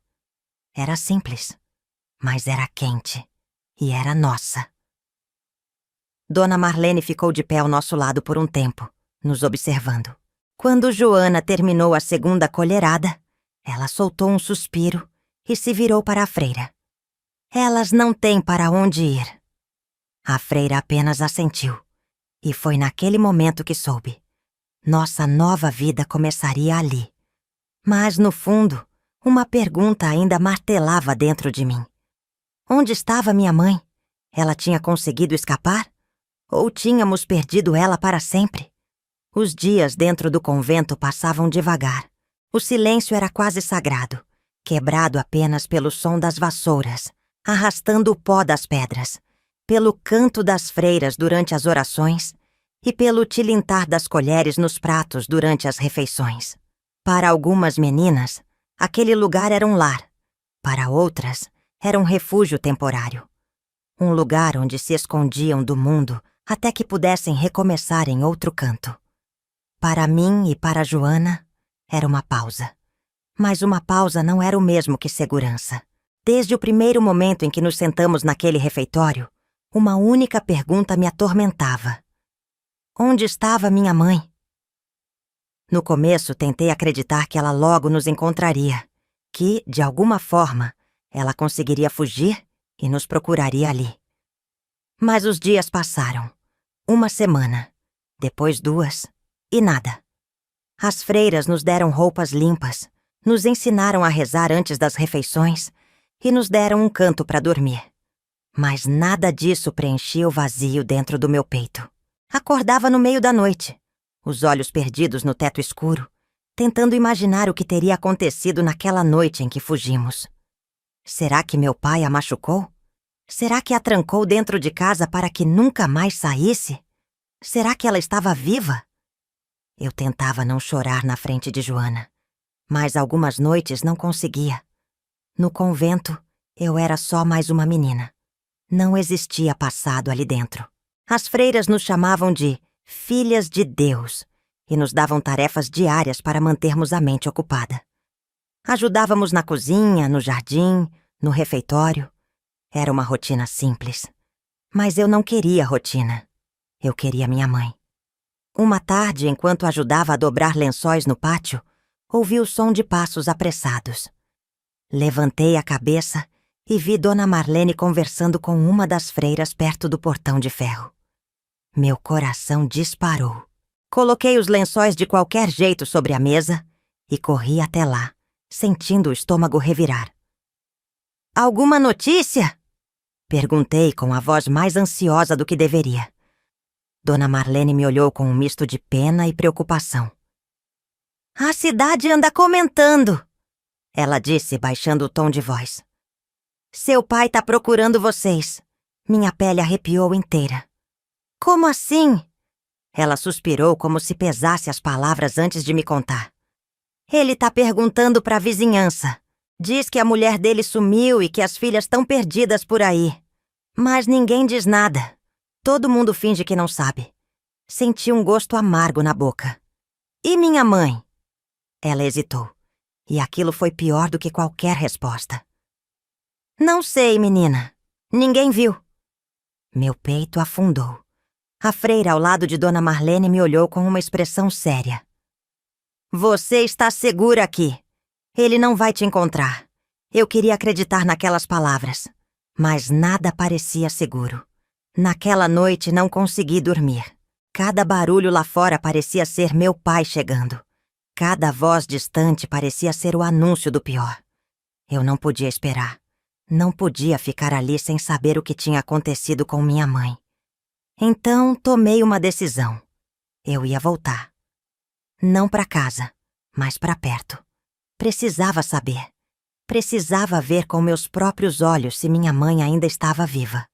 Era simples, mas era quente e era nossa. Dona Marlene ficou de pé ao nosso lado por um tempo, nos observando. Quando Joana terminou a segunda colherada, ela soltou um suspiro e se virou para a freira. Elas não têm para onde ir. A freira apenas assentiu, e foi naquele momento que soube. Nossa nova vida começaria ali. Mas, no fundo, uma pergunta ainda martelava dentro de mim. Onde estava minha mãe? Ela tinha conseguido escapar? Ou tínhamos perdido ela para sempre? Os dias dentro do convento passavam devagar. O silêncio era quase sagrado, quebrado apenas pelo som das vassouras, arrastando o pó das pedras, pelo canto das freiras durante as orações e pelo tilintar das colheres nos pratos durante as refeições. Para algumas meninas, aquele lugar era um lar. Para outras, era um refúgio temporário. Um lugar onde se escondiam do mundo até que pudessem recomeçar em outro canto. Para mim e para Joana, era uma pausa. Mas uma pausa não era o mesmo que segurança. Desde o primeiro momento em que nos sentamos naquele refeitório, uma única pergunta me atormentava. Onde estava minha mãe? No começo, tentei acreditar que ela logo nos encontraria, que, de alguma forma, ela conseguiria fugir e nos procuraria ali. Mas os dias passaram. Uma semana, depois 2, e nada. As freiras nos deram roupas limpas, nos ensinaram a rezar antes das refeições e nos deram um canto para dormir. Mas nada disso preenchia o vazio dentro do meu peito. Acordava no meio da noite, os olhos perdidos no teto escuro, tentando imaginar o que teria acontecido naquela noite em que fugimos. Será que meu pai a machucou? Será que a trancou dentro de casa para que nunca mais saísse? Será que ela estava viva? Eu tentava não chorar na frente de Joana, mas algumas noites não conseguia. No convento, eu era só mais uma menina. Não existia passado ali dentro. As freiras nos chamavam de filhas de Deus e nos davam tarefas diárias para mantermos a mente ocupada. Ajudávamos na cozinha, no jardim, no refeitório. Era uma rotina simples. Mas eu não queria rotina. Eu queria minha mãe. Uma tarde, enquanto ajudava a dobrar lençóis no pátio, ouvi o som de passos apressados. Levantei a cabeça e vi Dona Marlene conversando com uma das freiras perto do portão de ferro. Meu coração disparou. Coloquei os lençóis de qualquer jeito sobre a mesa e corri até lá, sentindo o estômago revirar. "Alguma notícia?" Perguntei com a voz mais ansiosa do que deveria. Dona Marlene me olhou com um misto de pena e preocupação. "A cidade anda comentando", ela disse, baixando o tom de voz. "Seu pai tá procurando vocês." Minha pele arrepiou inteira. "Como assim?" Ela suspirou como se pesasse as palavras antes de me contar. "Ele tá perguntando pra vizinhança. Diz que a mulher dele sumiu e que as filhas estão perdidas por aí. Mas ninguém diz nada. Todo mundo finge que não sabe." Senti um gosto amargo na boca. "E minha mãe?" Ela hesitou. E aquilo foi pior do que qualquer resposta. "Não sei, menina. Ninguém viu." Meu peito afundou. A freira ao lado de Dona Marlene me olhou com uma expressão séria. "Você está segura aqui. Ele não vai te encontrar." Eu queria acreditar naquelas palavras, mas nada parecia seguro. Naquela noite não consegui dormir. Cada barulho lá fora parecia ser meu pai chegando. Cada voz distante parecia ser o anúncio do pior. Eu não podia esperar. Não podia ficar ali sem saber o que tinha acontecido com minha mãe. Então tomei uma decisão. Eu ia voltar. Não para casa, mas para perto. Precisava saber. Precisava ver com meus próprios olhos se minha mãe ainda estava viva.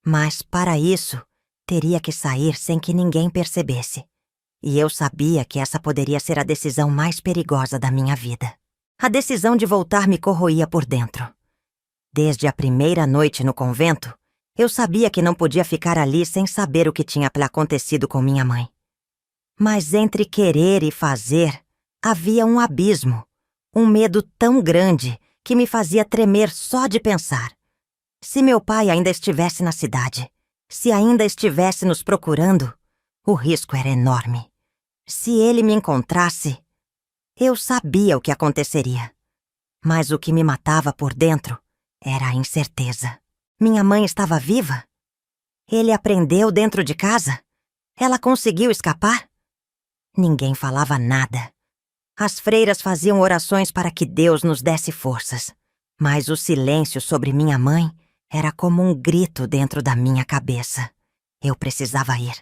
Mas, para isso, teria que sair sem que ninguém percebesse. E eu sabia que essa poderia ser a decisão mais perigosa da minha vida. A decisão de voltar me corroía por dentro. Desde a primeira noite no convento, eu sabia que não podia ficar ali sem saber o que tinha acontecido com minha mãe. Mas entre querer e fazer, havia um abismo, um medo tão grande que me fazia tremer só de pensar. Se meu pai ainda estivesse na cidade, se ainda estivesse nos procurando, o risco era enorme. Se ele me encontrasse, eu sabia o que aconteceria. Mas o que me matava por dentro era a incerteza. Minha mãe estava viva? Ele aprendeu dentro de casa? Ela conseguiu escapar? Ninguém falava nada. As freiras faziam orações para que Deus nos desse forças. Mas o silêncio sobre minha mãe era como um grito dentro da minha cabeça. Eu precisava ir.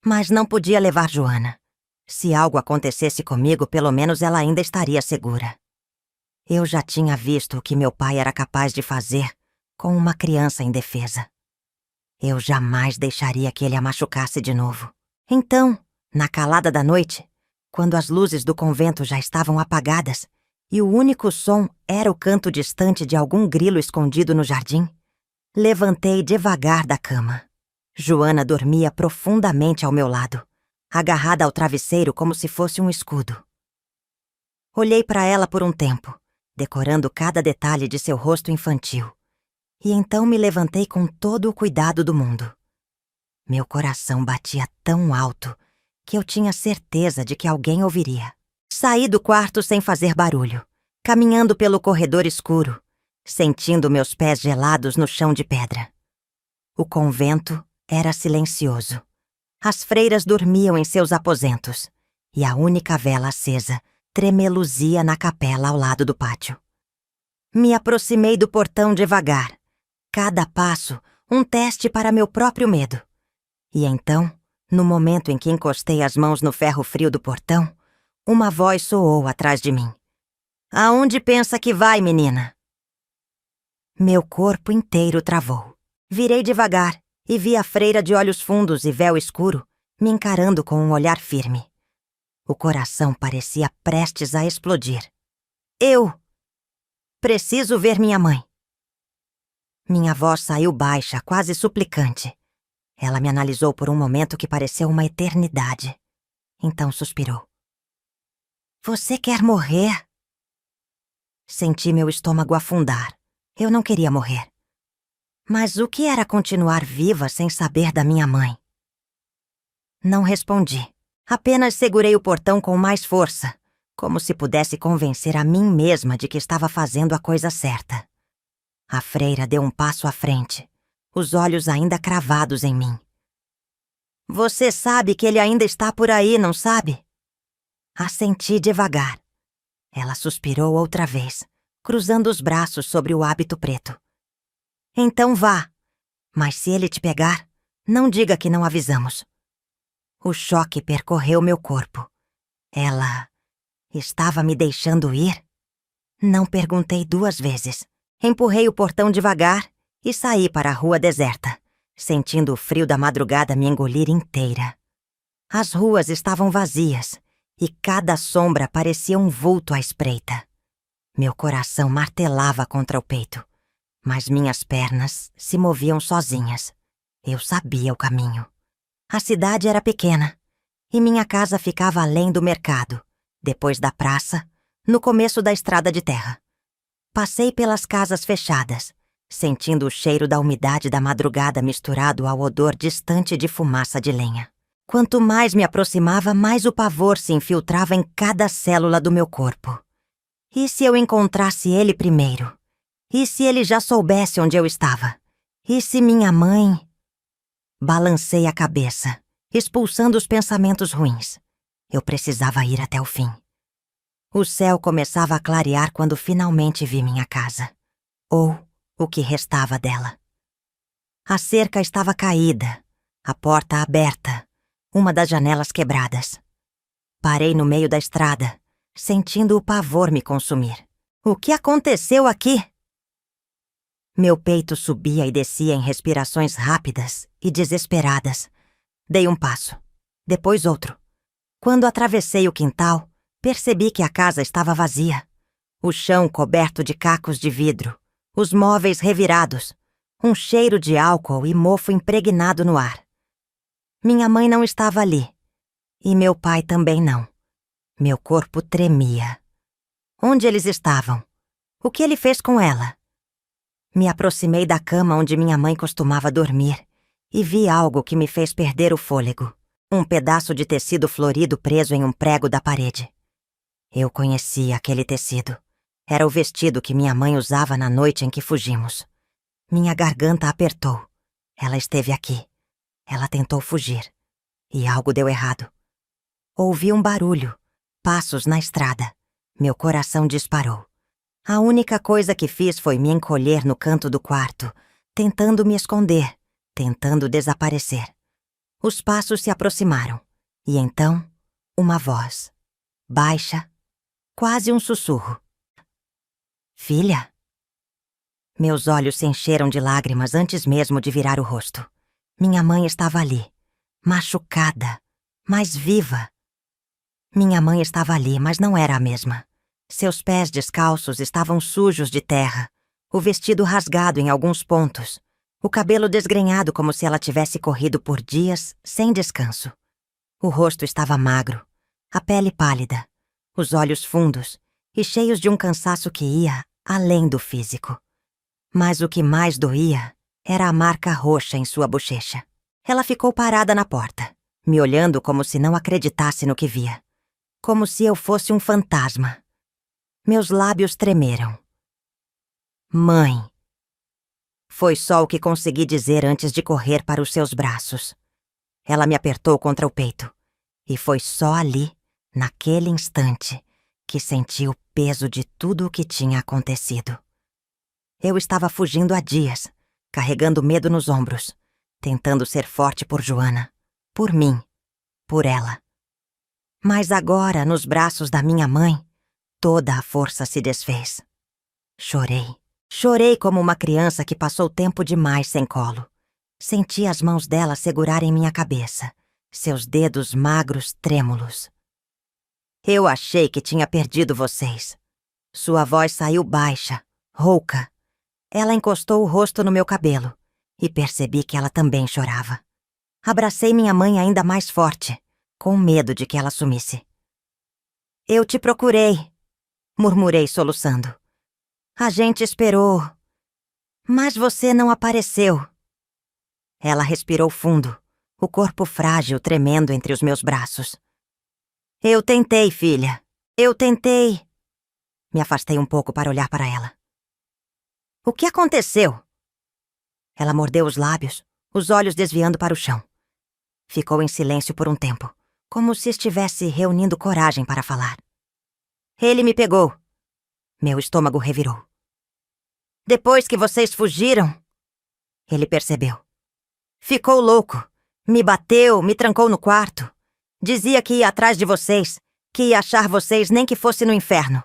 Mas não podia levar Joana. Se algo acontecesse comigo, pelo menos ela ainda estaria segura. Eu já tinha visto o que meu pai era capaz de fazer com uma criança indefesa. Eu jamais deixaria que ele a machucasse de novo. Então, na calada da noite, quando as luzes do convento já estavam apagadas e o único som era o canto distante de algum grilo escondido no jardim, levantei devagar da cama. Joana dormia profundamente ao meu lado, agarrada ao travesseiro como se fosse um escudo. Olhei para ela por um tempo, decorando cada detalhe de seu rosto infantil, e então me levantei com todo o cuidado do mundo. Meu coração batia tão alto que eu tinha certeza de que alguém ouviria. Saí do quarto sem fazer barulho, caminhando pelo corredor escuro, sentindo meus pés gelados no chão de pedra. O convento era silencioso. As freiras dormiam em seus aposentos, e a única vela acesa tremeluzia na capela ao lado do pátio. Me aproximei do portão devagar, cada passo um teste para meu próprio medo. E então, no momento em que encostei as mãos no ferro frio do portão, uma voz soou atrás de mim. "Aonde pensa que vai, menina?" Meu corpo inteiro travou. Virei devagar e vi a freira de olhos fundos e véu escuro me encarando com um olhar firme. O coração parecia prestes a explodir. "Eu preciso ver minha mãe." Minha voz saiu baixa, quase suplicante. Ela me analisou por um momento que pareceu uma eternidade. Então suspirou. "Você quer morrer?" Senti meu estômago afundar. Eu não queria morrer. Mas o que era continuar viva sem saber da minha mãe? Não respondi. Apenas segurei o portão com mais força, como se pudesse convencer a mim mesma de que estava fazendo a coisa certa. A freira deu um passo à frente, os olhos ainda cravados em mim. "Você sabe que ele ainda está por aí, não sabe?" Assenti devagar. Ela suspirou outra vez, cruzando os braços sobre o hábito preto. "Então vá, mas se ele te pegar, não diga que não avisamos." O choque percorreu meu corpo. Ela estava me deixando ir? Não perguntei 2 vezes. Empurrei o portão devagar e saí para a rua deserta, sentindo o frio da madrugada me engolir inteira. As ruas estavam vazias e cada sombra parecia um vulto à espreita. Meu coração martelava contra o peito, mas minhas pernas se moviam sozinhas. Eu sabia o caminho. A cidade era pequena e minha casa ficava além do mercado, depois da praça, no começo da estrada de terra. Passei pelas casas fechadas, sentindo o cheiro da umidade da madrugada misturado ao odor distante de fumaça de lenha. Quanto mais me aproximava, mais o pavor se infiltrava em cada célula do meu corpo. E se eu encontrasse ele primeiro? E se ele já soubesse onde eu estava? E se minha mãe... Balancei a cabeça, expulsando os pensamentos ruins. Eu precisava ir até o fim. O céu começava a clarear quando finalmente vi minha casa. Ou o que restava dela. A cerca estava caída, a porta aberta, uma das janelas quebradas. Parei no meio da estrada, sentindo o pavor me consumir. O que aconteceu aqui? Meu peito subia e descia em respirações rápidas e desesperadas. Dei um passo, depois outro. Quando atravessei o quintal, percebi que a casa estava vazia. O chão coberto de cacos de vidro, os móveis revirados, um cheiro de álcool e mofo impregnado no ar. Minha mãe não estava ali. E meu pai também não. Meu corpo tremia. Onde eles estavam? O que ele fez com ela? Me aproximei da cama onde minha mãe costumava dormir e vi algo que me fez perder o fôlego. Um pedaço de tecido florido preso em um prego da parede. Eu conhecia aquele tecido. Era o vestido que minha mãe usava na noite em que fugimos. Minha garganta apertou. Ela esteve aqui. Ela tentou fugir. E algo deu errado. Ouvi um barulho. Passos na estrada. Meu coração disparou. A única coisa que fiz foi me encolher no canto do quarto, tentando me esconder, tentando desaparecer. Os passos se aproximaram. E então, uma voz. Baixa. Quase um sussurro. Filha? Meus olhos se encheram de lágrimas antes mesmo de virar o rosto. Minha mãe estava ali, machucada, mas viva. Minha mãe estava ali, mas não era a mesma. Seus pés descalços estavam sujos de terra, o vestido rasgado em alguns pontos, o cabelo desgrenhado como se ela tivesse corrido por dias sem descanso. O rosto estava magro, a pele pálida, os olhos fundos e cheios de um cansaço que ia além do físico. Mas o que mais doía era a marca roxa em sua bochecha. Ela ficou parada na porta, me olhando como se não acreditasse no que via. Como se eu fosse um fantasma. Meus lábios tremeram. Mãe. Foi só o que consegui dizer antes de correr para os seus braços. Ela me apertou contra o peito. E foi só ali, naquele instante, que senti o peso de tudo o que tinha acontecido. Eu estava fugindo há dias, carregando medo nos ombros, tentando ser forte por Joana, por mim, por ela. Mas agora, nos braços da minha mãe, toda a força se desfez. Chorei. Chorei como uma criança que passou tempo demais sem colo. Senti as mãos dela segurarem minha cabeça, seus dedos magros trêmulos. Eu achei que tinha perdido vocês. Sua voz saiu baixa, rouca. Ela encostou o rosto no meu cabelo e percebi que ela também chorava. Abracei minha mãe ainda mais forte, com medo de que ela sumisse. Eu te procurei, murmurei soluçando. A gente esperou, mas você não apareceu. Ela respirou fundo, o corpo frágil tremendo entre os meus braços. Eu tentei, filha. Eu tentei. Me afastei um pouco para olhar para ela. O que aconteceu? Ela mordeu os lábios, os olhos desviando para o chão. Ficou em silêncio por um tempo, como se estivesse reunindo coragem para falar. Ele me pegou. Meu estômago revirou. Depois que vocês fugiram, ele percebeu. Ficou louco. Me bateu, me trancou no quarto. Dizia que ia atrás de vocês, que ia achar vocês nem que fosse no inferno.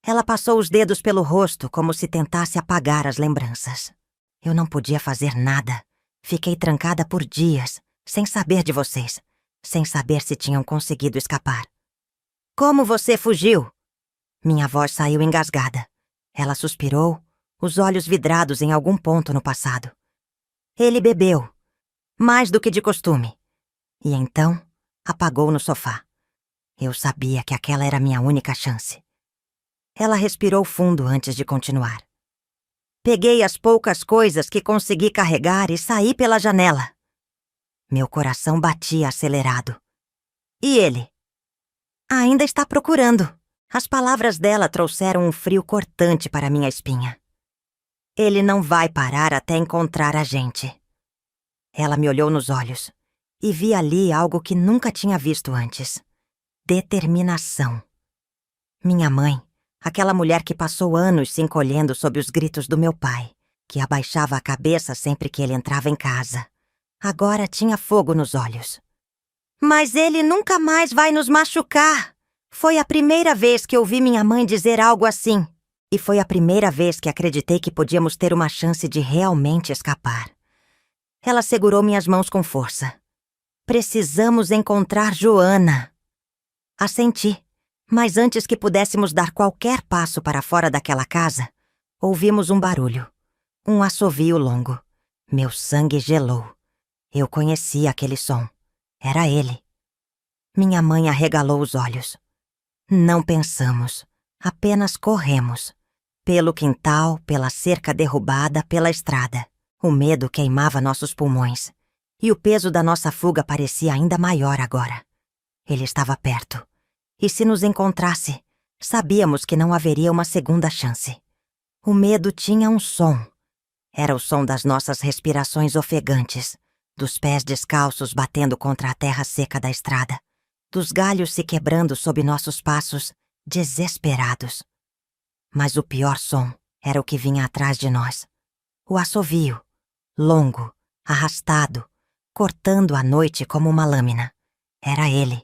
Ela passou os dedos pelo rosto como se tentasse apagar as lembranças. Eu não podia fazer nada. Fiquei trancada por dias, sem saber de vocês, sem saber se tinham conseguido escapar. Como você fugiu? Minha voz saiu engasgada. Ela suspirou, os olhos vidrados em algum ponto no passado. Ele bebeu, mais do que de costume. E então, apagou no sofá. Eu sabia que aquela era minha única chance. Ela respirou fundo antes de continuar. Peguei as poucas coisas que consegui carregar e saí pela janela. Meu coração batia acelerado. E ele? Ainda está procurando. As palavras dela trouxeram um frio cortante para minha espinha. Ele não vai parar até encontrar a gente. Ela me olhou nos olhos e vi ali algo que nunca tinha visto antes. Determinação. Minha mãe, aquela mulher que passou anos se encolhendo sob os gritos do meu pai, que abaixava a cabeça sempre que ele entrava em casa, agora tinha fogo nos olhos. Mas ele nunca mais vai nos machucar. Foi a primeira vez que ouvi minha mãe dizer algo assim. E foi a primeira vez que acreditei que podíamos ter uma chance de realmente escapar. Ela segurou minhas mãos com força. Precisamos encontrar Joana. Assenti, mas antes que pudéssemos dar qualquer passo para fora daquela casa, ouvimos um barulho. Um assovio longo. Meu sangue gelou. Eu conhecia aquele som. Era ele, Minha mãe arregalou os olhos. Não pensamos, apenas corremos. Pelo quintal, pela cerca derrubada, pela estrada. O medo queimava nossos pulmões. E o peso da nossa fuga parecia ainda maior agora. Ele estava perto. E se nos encontrasse, sabíamos que não haveria uma segunda chance. O medo tinha um som. Era o som das nossas respirações ofegantes, dos pés descalços batendo contra a terra seca da estrada, dos galhos se quebrando sob nossos passos, desesperados. Mas o pior som era o que vinha atrás de nós. O assovio, longo, arrastado, cortando a noite como uma lâmina. Era ele.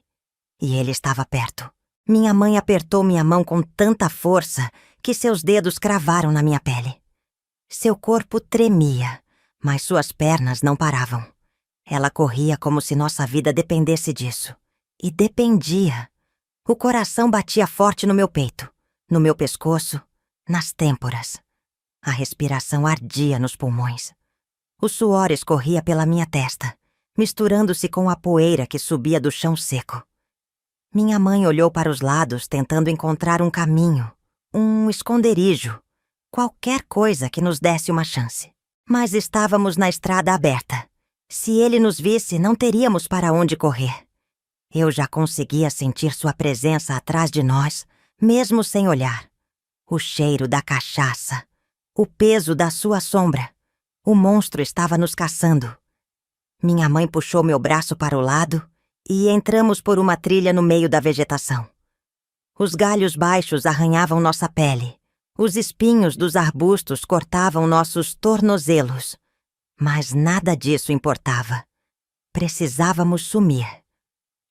E ele estava perto. Minha mãe apertou minha mão com tanta força que seus dedos cravaram na minha pele. Seu corpo tremia, mas suas pernas não paravam. Ela corria como se nossa vida dependesse disso. E dependia. O coração batia forte no meu peito, no meu pescoço, nas têmporas. A respiração ardia nos pulmões. O suor escorria pela minha testa, misturando-se com a poeira que subia do chão seco. Minha mãe olhou para os lados tentando encontrar um caminho, um esconderijo, qualquer coisa que nos desse uma chance. Mas estávamos na estrada aberta. Se ele nos visse, não teríamos para onde correr. Eu já conseguia sentir sua presença atrás de nós, mesmo sem olhar. O cheiro da cachaça, o peso da sua sombra. O monstro estava nos caçando. Minha mãe puxou meu braço para o lado e entramos por uma trilha no meio da vegetação. Os galhos baixos arranhavam nossa pele. Os espinhos dos arbustos cortavam nossos tornozelos. Mas nada disso importava. Precisávamos sumir.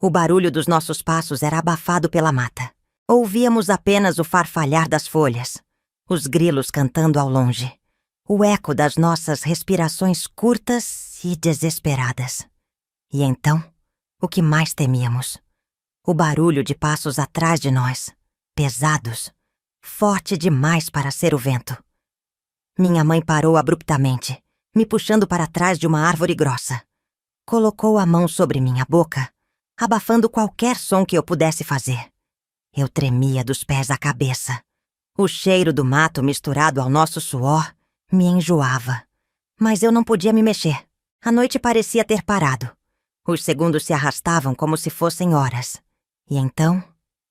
O barulho dos nossos passos era abafado pela mata. Ouvíamos apenas o farfalhar das folhas, os grilos cantando ao longe, o eco das nossas respirações curtas e desesperadas. E então, o que mais temíamos? O barulho de passos atrás de nós, pesados, forte demais para ser o vento. Minha mãe parou abruptamente, me puxando para trás de uma árvore grossa. Colocou a mão sobre minha boca, abafando qualquer som que eu pudesse fazer. Eu tremia dos pés à cabeça. O cheiro do mato misturado ao nosso suor me enjoava. Mas eu não podia me mexer. A noite parecia ter parado. Os segundos se arrastavam como se fossem horas. E então,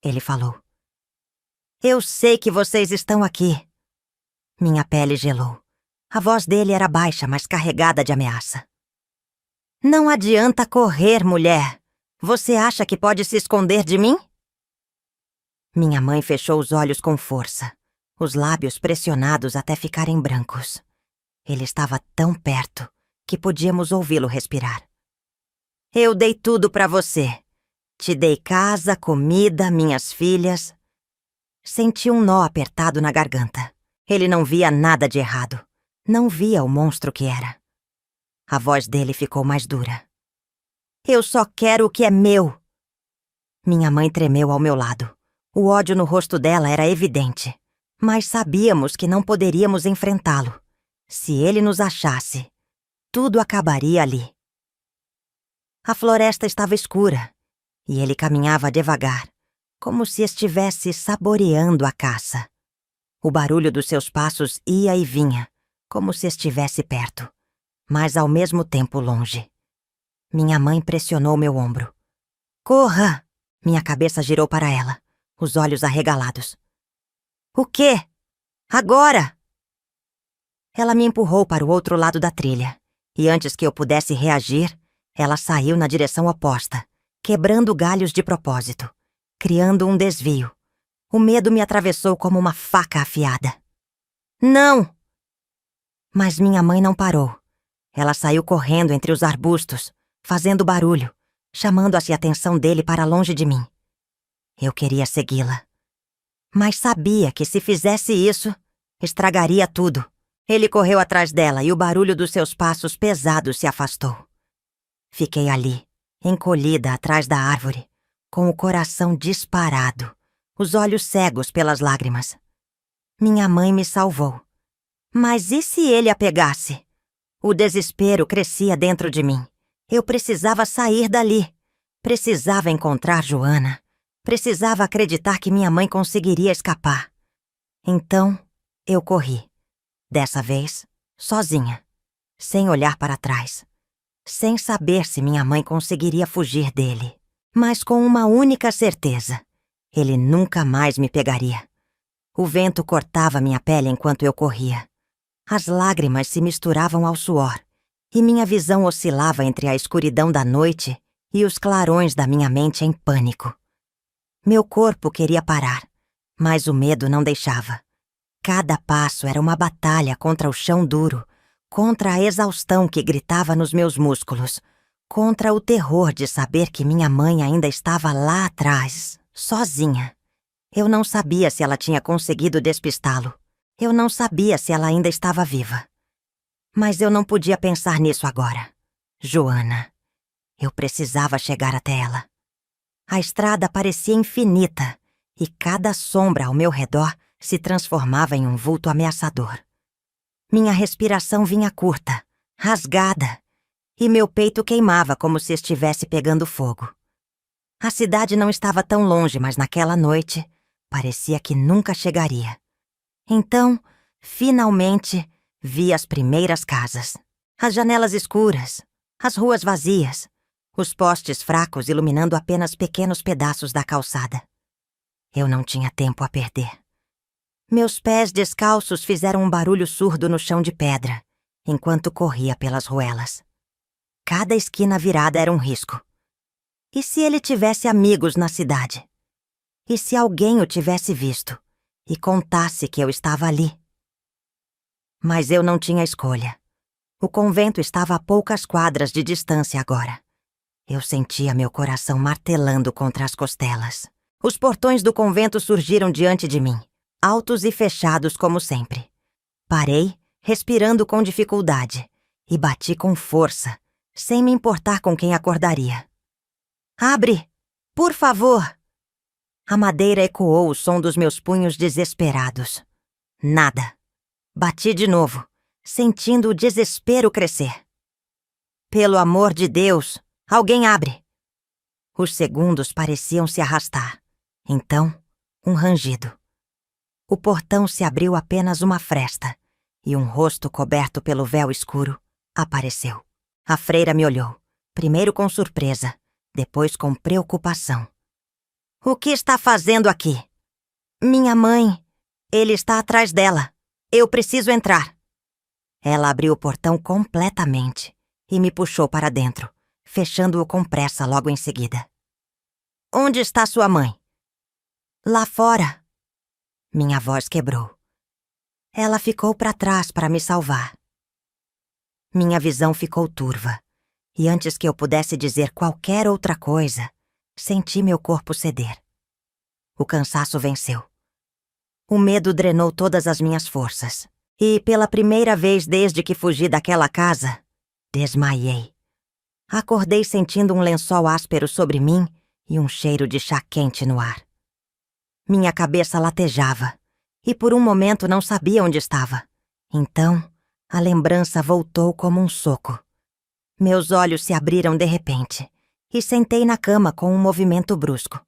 ele falou. Eu sei que vocês estão aqui. Minha pele gelou. A voz dele era baixa, mas carregada de ameaça. Não adianta correr, mulher. Você acha que pode se esconder de mim? Minha mãe fechou os olhos com força, os lábios pressionados até ficarem brancos. Ele estava tão perto que podíamos ouvi-lo respirar. Eu dei tudo para você. Te dei casa, comida, minhas filhas. Senti um nó apertado na garganta. Ele não via nada de errado. Não via o monstro que era. A voz dele ficou mais dura. Eu só quero o que é meu. Minha mãe tremeu ao meu lado. O ódio no rosto dela era evidente. Mas sabíamos que não poderíamos enfrentá-lo. Se ele nos achasse, tudo acabaria ali. A floresta estava escura, e ele caminhava devagar, como se estivesse saboreando a caça. O barulho dos seus passos ia e vinha, como se estivesse perto, mas ao mesmo tempo longe. Minha mãe pressionou meu ombro. Corra! Minha cabeça girou para ela, os olhos arregalados. O quê? Agora! Ela me empurrou para o outro lado da trilha, e antes que eu pudesse reagir, ela saiu na direção oposta, quebrando galhos de propósito, criando um desvio. O medo me atravessou como uma faca afiada. Não! Mas minha mãe não parou. Ela saiu correndo entre os arbustos, fazendo barulho, chamando-se a atenção dele para longe de mim. Eu queria segui-la. Mas sabia que se fizesse isso, estragaria tudo. Ele correu atrás dela e o barulho dos seus passos pesados se afastou. Fiquei ali, encolhida atrás da árvore, com o coração disparado, os olhos cegos pelas lágrimas. Minha mãe me salvou. Mas e se ele a pegasse? O desespero crescia dentro de mim. Eu precisava sair dali. Precisava encontrar Joana. Precisava acreditar que minha mãe conseguiria escapar. Então, eu corri. Dessa vez, sozinha, sem olhar para trás, sem saber se minha mãe conseguiria fugir dele, mas com uma única certeza: ele nunca mais me pegaria. O vento cortava minha pele enquanto eu corria. As lágrimas se misturavam ao suor, e minha visão oscilava entre a escuridão da noite e os clarões da minha mente em pânico. Meu corpo queria parar, mas o medo não deixava. Cada passo era uma batalha contra o chão duro, contra a exaustão que gritava nos meus músculos, contra o terror de saber que minha mãe ainda estava lá atrás, sozinha. Eu não sabia se ela tinha conseguido despistá-lo. Eu não sabia se ela ainda estava viva. Mas eu não podia pensar nisso agora. Joana. Eu precisava chegar até ela. A estrada parecia infinita, e cada sombra ao meu redor se transformava em um vulto ameaçador. Minha respiração vinha curta, rasgada, e meu peito queimava como se estivesse pegando fogo. A cidade não estava tão longe, mas naquela noite parecia que nunca chegaria. Então, finalmente, vi as primeiras casas, as janelas escuras, as ruas vazias, os postes fracos iluminando apenas pequenos pedaços da calçada. Eu não tinha tempo a perder. Meus pés descalços fizeram um barulho surdo no chão de pedra, enquanto corria pelas ruelas. Cada esquina virada era um risco. E se ele tivesse amigos na cidade? E se alguém o tivesse visto e contasse que eu estava ali? Mas eu não tinha escolha. O convento estava a poucas quadras de distância agora. Eu sentia meu coração martelando contra as costelas. Os portões do convento surgiram diante de mim, altos e fechados como sempre. Parei, respirando com dificuldade, e bati com força, sem me importar com quem acordaria. "Abre! Por favor!" A madeira ecoou o som dos meus punhos desesperados. Nada. Bati de novo, sentindo o desespero crescer. "Pelo amor de Deus, alguém abre!" Os segundos pareciam se arrastar. Então, um rangido. O portão se abriu apenas uma fresta, e um rosto coberto pelo véu escuro apareceu. A freira me olhou, primeiro com surpresa, depois com preocupação. "O que está fazendo aqui?" "Minha mãe. Ele está atrás dela. Eu preciso entrar." Ela abriu o portão completamente e me puxou para dentro, fechando-o com pressa logo em seguida. "Onde está sua mãe?" "Lá fora." Minha voz quebrou. Ela ficou para trás para me salvar. Minha visão ficou turva, e antes que eu pudesse dizer qualquer outra coisa, senti meu corpo ceder. O cansaço venceu. O medo drenou todas as minhas forças, e pela primeira vez desde que fugi daquela casa, desmaiei. Acordei sentindo um lençol áspero sobre mim e um cheiro de chá quente no ar. Minha cabeça latejava, e por um momento não sabia onde estava. Então, a lembrança voltou como um soco. Meus olhos se abriram de repente, e sentei na cama com um movimento brusco.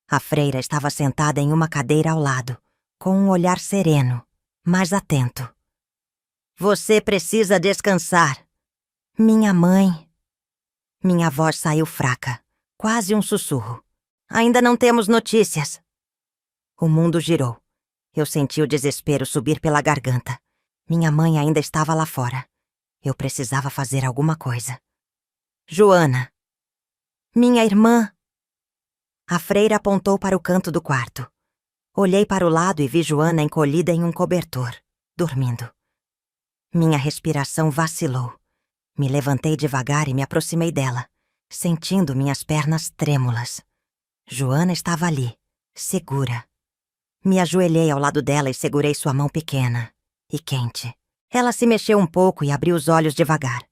A freira estava sentada em uma cadeira ao lado, com um olhar sereno, mas atento. "Você precisa descansar." "Minha mãe." Minha voz saiu fraca, quase um sussurro. "Ainda não temos notícias." O mundo girou. Eu senti o desespero subir pela garganta. Minha mãe ainda estava lá fora. Eu precisava fazer alguma coisa. "Joana." "Minha irmã." A freira apontou para o canto do quarto. Olhei para o lado e vi Joana encolhida em um cobertor, dormindo. Minha respiração vacilou. Me levantei devagar e me aproximei dela, sentindo minhas pernas trêmulas. Joana estava ali, segura. Me ajoelhei ao lado dela e segurei sua mão pequena e quente. Ela se mexeu um pouco e abriu os olhos devagar.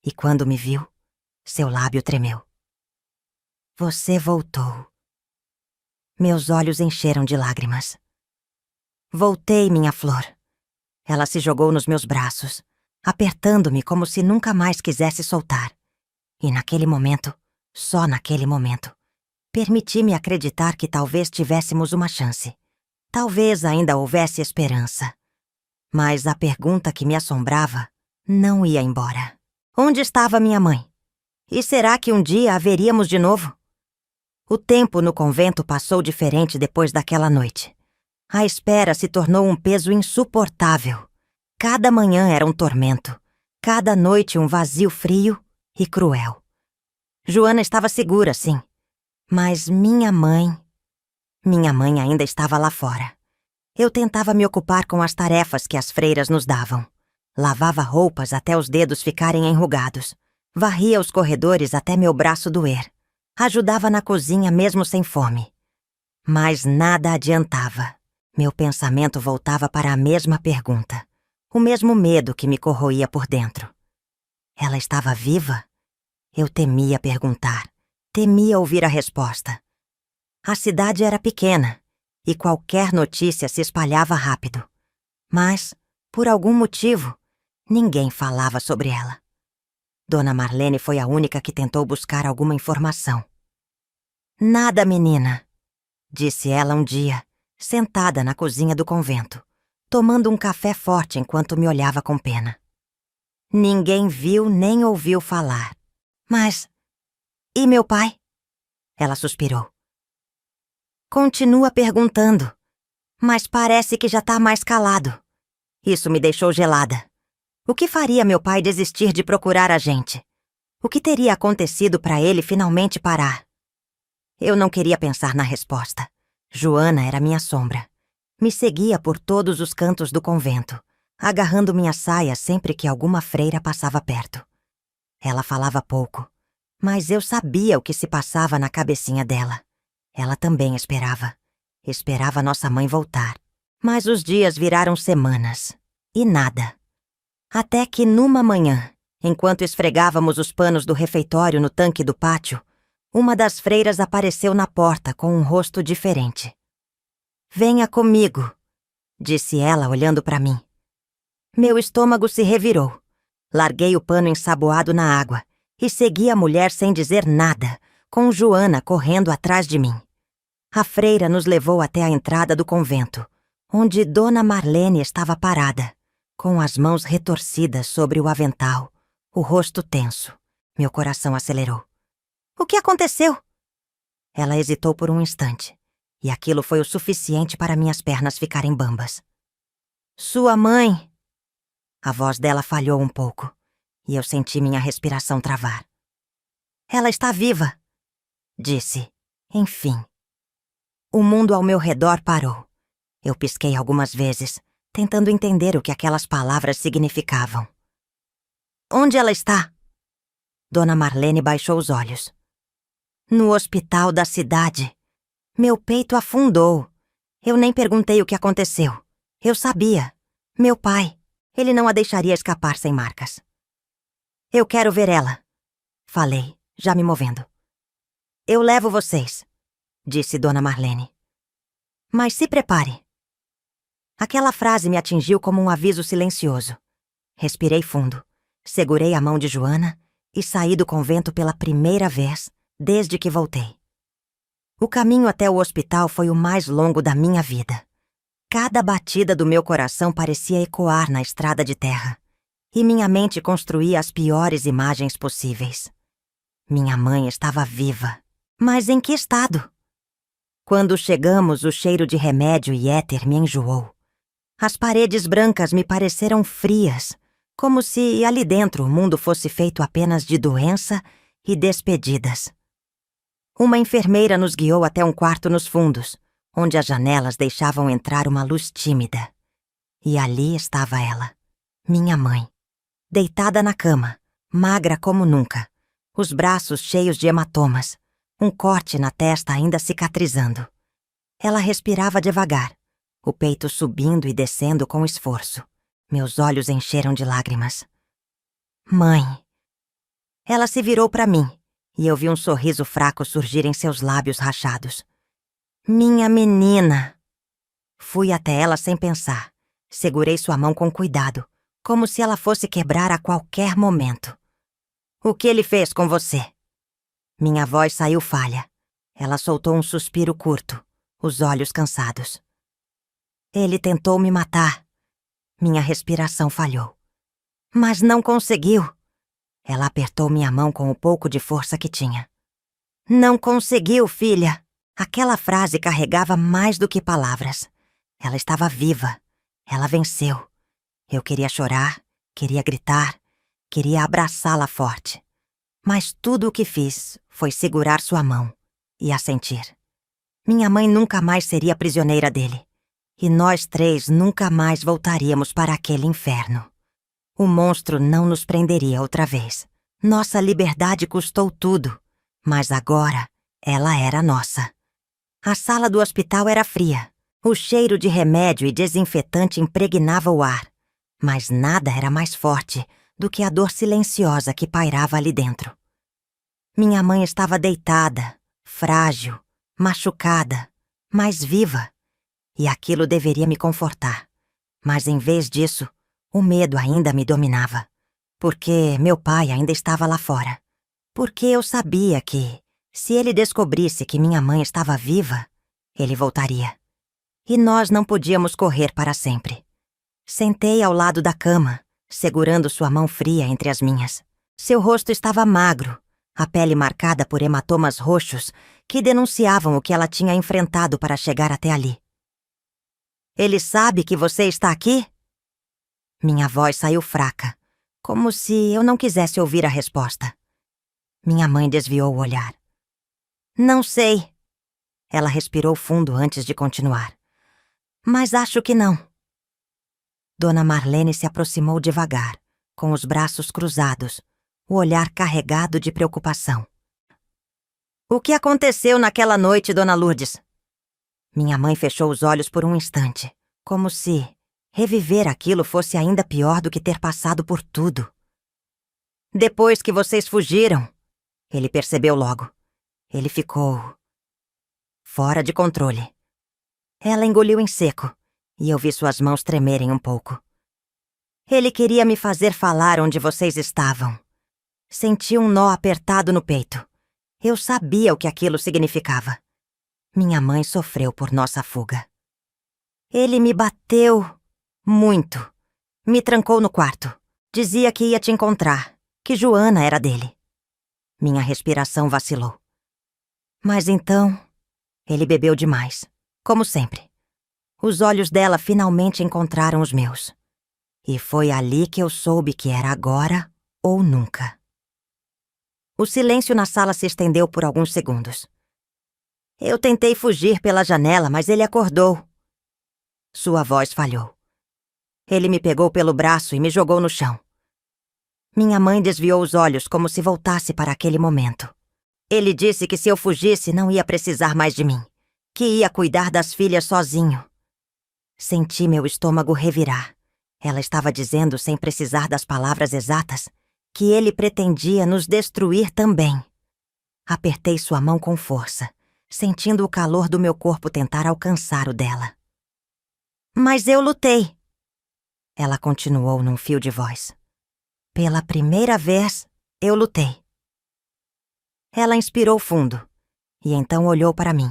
E quando me viu, seu lábio tremeu. "Você voltou." Meus olhos encheram de lágrimas. "Voltei, minha flor." Ela se jogou nos meus braços, apertando-me como se nunca mais quisesse soltar. E naquele momento, Só naquele momento, permiti-me acreditar que talvez tivéssemos uma chance. Talvez ainda houvesse esperança. Mas a pergunta que me assombrava não ia embora. Onde estava minha mãe? E será que um dia a veríamos de novo? O tempo no convento passou diferente depois daquela noite. A espera se tornou um peso insuportável. Cada manhã era um tormento. Cada noite um vazio frio e cruel. Joana estava segura, sim. Mas minha mãe ainda estava lá fora. Eu tentava me ocupar com as tarefas que as freiras nos davam. Lavava roupas até os dedos ficarem enrugados. Varria os corredores até meu braço doer. Ajudava na cozinha mesmo sem fome. Mas nada adiantava. Meu pensamento voltava para a mesma pergunta. O mesmo medo que me corroía por dentro. Ela estava viva? Eu temia perguntar. Temia ouvir a resposta. A cidade era pequena e qualquer notícia se espalhava rápido. Mas, por algum motivo, ninguém falava sobre ela. Dona Marlene foi a única que tentou buscar alguma informação. "Nada, menina", disse ela um dia, sentada na cozinha do convento, tomando um café forte enquanto me olhava com pena. Ninguém viu nem ouviu falar. "Mas... e meu pai?" Ela suspirou. "Continua perguntando, mas parece que já tá mais calado." Isso me deixou gelada. O que faria meu pai desistir de procurar a gente? O que teria acontecido para ele finalmente parar? Eu não queria pensar na resposta. Joana era minha sombra. Me seguia por todos os cantos do convento, agarrando minha saia sempre que alguma freira passava perto. Ela falava pouco, mas eu sabia o que se passava na cabecinha dela. Ela também esperava. Esperava nossa mãe voltar. Mas os dias viraram semanas. E nada. Até que numa manhã, enquanto esfregávamos os panos do refeitório no tanque do pátio, uma das freiras apareceu na porta com um rosto diferente. "Venha comigo", disse ela olhando para mim. Meu estômago se revirou. Larguei o pano ensaboado na água e segui a mulher sem dizer nada, com Joana correndo atrás de mim. A freira nos levou até a entrada do convento, onde Dona Marlene estava parada, com as mãos retorcidas sobre o avental, o rosto tenso. Meu coração acelerou. "O que aconteceu?" Ela hesitou por um instante, e aquilo foi o suficiente para minhas pernas ficarem bambas. "Sua mãe..." A voz dela falhou um pouco, e eu senti minha respiração travar. "Ela está viva", disse. Enfim. O mundo ao meu redor parou. Eu pisquei algumas vezes, tentando entender o que aquelas palavras significavam. "Onde ela está?" Dona Marlene baixou os olhos. "No hospital da cidade." Meu peito afundou. Eu nem perguntei o que aconteceu. Eu sabia. Meu pai. Ele não a deixaria escapar sem marcas. "Eu quero ver ela", falei, já me movendo. "Eu levo vocês", disse Dona Marlene. "Mas se prepare." Aquela frase me atingiu como um aviso silencioso. Respirei fundo, segurei a mão de Joana e saí do convento pela primeira vez desde que voltei. O caminho até o hospital foi o mais longo da minha vida. Cada batida do meu coração parecia ecoar na estrada de terra, e minha mente construía as piores imagens possíveis. Minha mãe estava viva, mas em que estado? Quando chegamos, o cheiro de remédio e éter me enjoou. As paredes brancas me pareceram frias, como se ali dentro o mundo fosse feito apenas de doença e despedidas. Uma enfermeira nos guiou até um quarto nos fundos, onde as janelas deixavam entrar uma luz tímida. E ali estava ela, minha mãe, deitada na cama, magra como nunca, os braços cheios de hematomas, um corte na testa ainda cicatrizando. Ela respirava devagar, o peito subindo e descendo com esforço. Meus olhos encheram de lágrimas. "Mãe." Ela se virou para mim, e eu vi um sorriso fraco surgir em seus lábios rachados. "Minha menina." Fui até ela sem pensar. Segurei sua mão com cuidado, como se ela fosse quebrar a qualquer momento. "O que ele fez com você?" Minha voz saiu falha. Ela soltou um suspiro curto, os olhos cansados. Ele tentou me matar. Minha respiração falhou. Mas não conseguiu. Ela apertou minha mão com o pouco de força que tinha. Não conseguiu, filha. Aquela frase carregava mais do que palavras. Ela estava viva. Ela venceu. Eu queria chorar, queria gritar, queria abraçá-la forte. Mas tudo o que fiz foi segurar sua mão e assentir. Minha mãe nunca mais seria prisioneira dele. E nós três nunca mais voltaríamos para aquele inferno. O monstro não nos prenderia outra vez. Nossa liberdade custou tudo, mas agora ela era nossa. A sala do hospital era fria. O cheiro de remédio e desinfetante impregnava o ar, mas nada era mais forte do que a dor silenciosa que pairava ali dentro. Minha mãe estava deitada, frágil, machucada, mas viva, e aquilo deveria me confortar. Mas em vez disso, o medo ainda me dominava, porque meu pai ainda estava lá fora. Porque eu sabia que, se ele descobrisse que minha mãe estava viva, ele voltaria. E nós não podíamos correr para sempre. Sentei ao lado da cama, segurando sua mão fria entre as minhas. Seu rosto estava magro, a pele marcada por hematomas roxos que denunciavam o que ela tinha enfrentado para chegar até ali. Ele sabe que você está aqui? Minha voz saiu fraca, como se eu não quisesse ouvir a resposta. Minha mãe desviou o olhar. Não sei. Ela respirou fundo antes de continuar. Mas acho que não. Dona Marlene se aproximou devagar, com os braços cruzados, o olhar carregado de preocupação. O que aconteceu naquela noite, Dona Lourdes? Minha mãe fechou os olhos por um instante, como se reviver aquilo fosse ainda pior do que ter passado por tudo. Depois que vocês fugiram, ele percebeu logo. Ele ficou fora de controle. Ela engoliu em seco, e eu vi suas mãos tremerem um pouco. Ele queria me fazer falar onde vocês estavam. Senti um nó apertado no peito. Eu sabia o que aquilo significava. Minha mãe sofreu por nossa fuga. Ele me bateu muito. Me trancou no quarto. Dizia que ia te encontrar, que Joana era dele. Minha respiração vacilou. Mas então, ele bebeu demais. Como sempre. Os olhos dela finalmente encontraram os meus. E foi ali que eu soube que era agora ou nunca. O silêncio na sala se estendeu por alguns segundos. Eu tentei fugir pela janela, mas ele acordou. Sua voz falhou. Ele me pegou pelo braço e me jogou no chão. Minha mãe desviou os olhos como se voltasse para aquele momento. Ele disse que se eu fugisse não ia precisar mais de mim. Que ia cuidar das filhas sozinho. Senti meu estômago revirar. Ela estava dizendo, sem precisar das palavras exatas, que ele pretendia nos destruir também. Apertei sua mão com força, sentindo o calor do meu corpo tentar alcançar o dela. Mas eu lutei. Ela continuou num fio de voz. Pela primeira vez, eu lutei. Ela inspirou fundo, e então olhou para mim.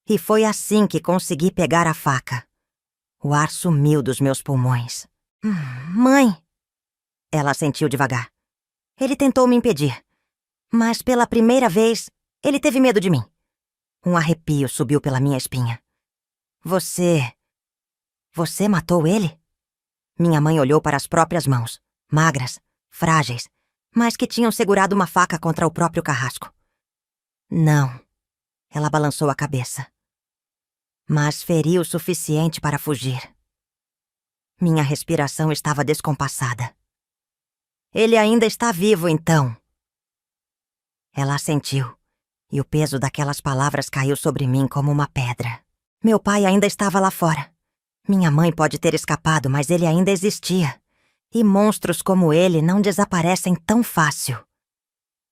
E foi assim que consegui pegar a faca. O ar sumiu dos meus pulmões. Mãe! Ela assentiu devagar. Ele tentou me impedir. Mas pela primeira vez, ele teve medo de mim. Um arrepio subiu pela minha espinha. Você matou ele? Minha mãe olhou para as próprias mãos, magras, frágeis, mas que tinham segurado uma faca contra o próprio carrasco. Não. Ela balançou a cabeça. Mas feri o suficiente para fugir. Minha respiração estava descompassada. Ele ainda está vivo, então. Ela assentiu, e o peso daquelas palavras caiu sobre mim como uma pedra. Meu pai ainda estava lá fora. Minha mãe pode ter escapado, mas ele ainda existia. E monstros como ele não desaparecem tão fácil.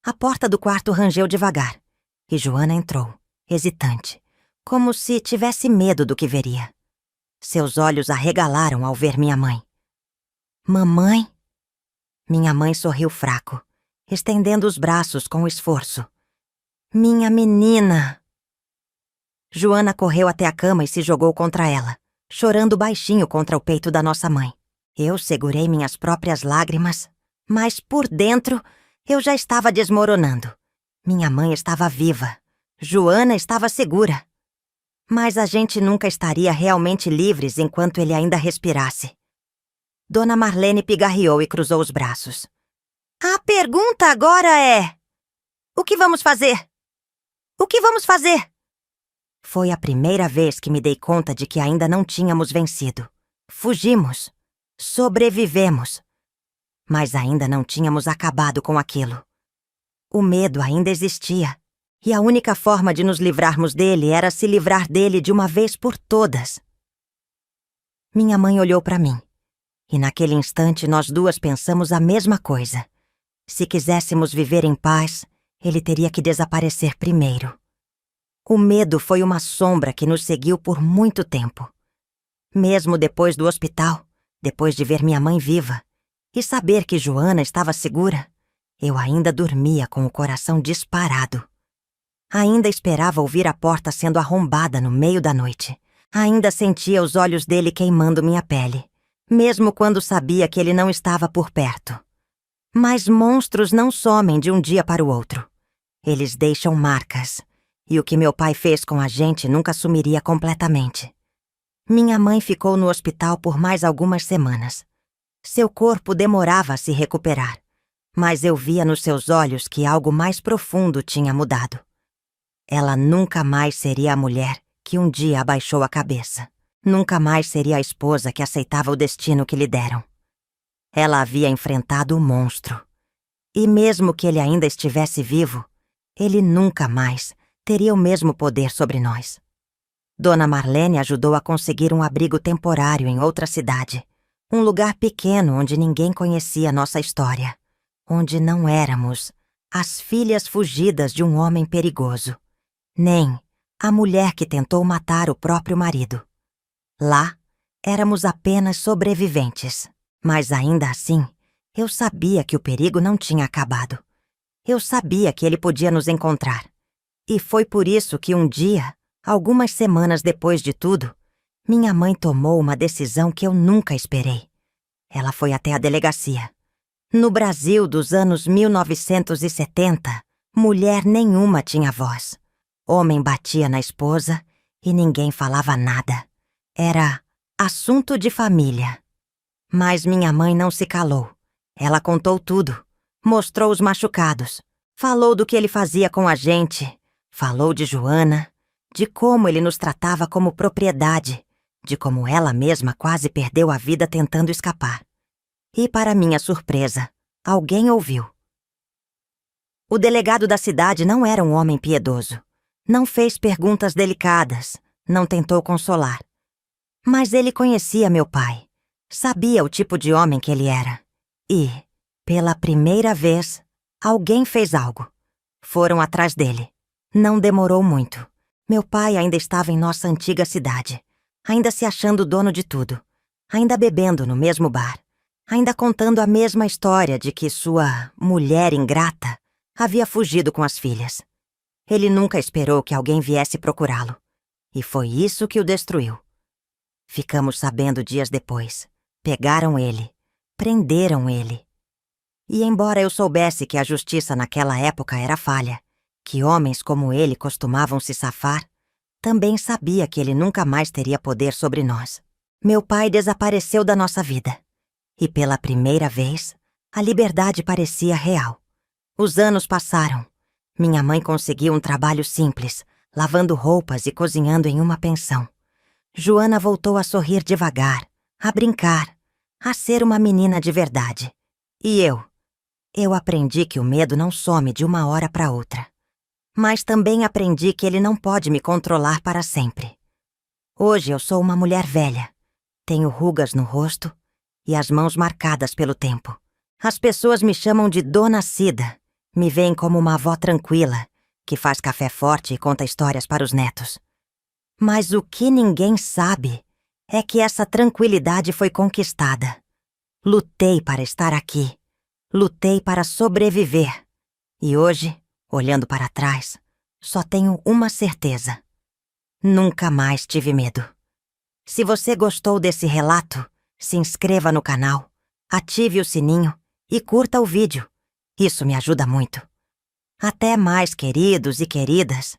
A porta do quarto rangeu devagar, e Joana entrou, hesitante, como se tivesse medo do que veria. Seus olhos arregalaram ao ver minha mãe. Mamãe? Minha mãe sorriu fraco, estendendo os braços com esforço, Minha menina! Joana correu até a cama e se jogou contra ela, chorando baixinho contra o peito da nossa mãe. Eu segurei minhas próprias lágrimas, mas por dentro eu já estava desmoronando. Minha mãe estava viva. Joana estava segura. Mas a gente nunca estaria realmente livres enquanto ele ainda respirasse. Dona Marlene pigarreou e cruzou os braços. A pergunta agora é: o que vamos fazer? O que vamos fazer? Foi a primeira vez que me dei conta de que ainda não tínhamos vencido. Fugimos. Sobrevivemos. Mas ainda não tínhamos acabado com aquilo. O medo ainda existia. E a única forma de nos livrarmos dele era se livrar dele de uma vez por todas. Minha mãe olhou para mim. E naquele instante nós duas pensamos a mesma coisa. Se quiséssemos viver em paz, ele teria que desaparecer primeiro. O medo foi uma sombra que nos seguiu por muito tempo. Mesmo depois do hospital, depois de ver minha mãe viva e saber que Joana estava segura, eu ainda dormia com o coração disparado. Ainda esperava ouvir a porta sendo arrombada no meio da noite. Ainda sentia os olhos dele queimando minha pele, mesmo quando sabia que ele não estava por perto. Mas monstros não somem de um dia para o outro. Eles deixam marcas, e o que meu pai fez com a gente nunca sumiria completamente. Minha mãe ficou no hospital por mais algumas semanas. Seu corpo demorava a se recuperar, mas eu via nos seus olhos que algo mais profundo tinha mudado. Ela nunca mais seria a mulher que um dia abaixou a cabeça. Nunca mais seria a esposa que aceitava o destino que lhe deram. Ela havia enfrentado o monstro. E mesmo que ele ainda estivesse vivo, ele nunca mais teria o mesmo poder sobre nós. Dona Marlene ajudou a conseguir um abrigo temporário em outra cidade. Um lugar pequeno onde ninguém conhecia nossa história. Onde não éramos as filhas fugidas de um homem perigoso. Nem a mulher que tentou matar o próprio marido. Lá, éramos apenas sobreviventes. Mas ainda assim, eu sabia que o perigo não tinha acabado. Eu sabia que ele podia nos encontrar. E foi por isso que um dia, algumas semanas depois de tudo, minha mãe tomou uma decisão que eu nunca esperei. Ela foi até a delegacia. No Brasil dos anos 1970, mulher nenhuma tinha voz. Homem batia na esposa e ninguém falava nada. Era assunto de família. Mas minha mãe não se calou. Ela contou tudo. Mostrou os machucados. Falou do que ele fazia com a gente. Falou de Joana, de como ele nos tratava como propriedade, de como ela mesma quase perdeu a vida tentando escapar. E, para minha surpresa, alguém ouviu. O delegado da cidade não era um homem piedoso. Não fez perguntas delicadas, não tentou consolar. Mas ele conhecia meu pai, sabia o tipo de homem que ele era. E, pela primeira vez, alguém fez algo. Foram atrás dele. Não demorou muito. Meu pai ainda estava em nossa antiga cidade, ainda se achando dono de tudo, ainda bebendo no mesmo bar, ainda contando a mesma história de que sua mulher ingrata havia fugido com as filhas. Ele nunca esperou que alguém viesse procurá-lo, e foi isso que o destruiu. Ficamos sabendo dias depois. Pegaram ele, prenderam ele. E embora eu soubesse que a justiça naquela época era falha, que homens como ele costumavam se safar, também sabia que ele nunca mais teria poder sobre nós. Meu pai desapareceu da nossa vida. E pela primeira vez, a liberdade parecia real. Os anos passaram. Minha mãe conseguiu um trabalho simples, lavando roupas e cozinhando em uma pensão. Joana voltou a sorrir devagar, a brincar, a ser uma menina de verdade. E eu aprendi que o medo não some de uma hora para outra. Mas também aprendi que ele não pode me controlar para sempre. Hoje eu sou uma mulher velha. Tenho rugas no rosto e as mãos marcadas pelo tempo. As pessoas me chamam de Dona Cida. Me veem como uma avó tranquila, que faz café forte e conta histórias para os netos. Mas o que ninguém sabe é que essa tranquilidade foi conquistada. Lutei para estar aqui. Lutei para sobreviver. E hoje, olhando para trás, Só tenho uma certeza. Nunca mais tive medo. Se você gostou desse relato, se inscreva no canal, ative o sininho e curta o vídeo. Isso me ajuda muito. Até mais, queridos e queridas.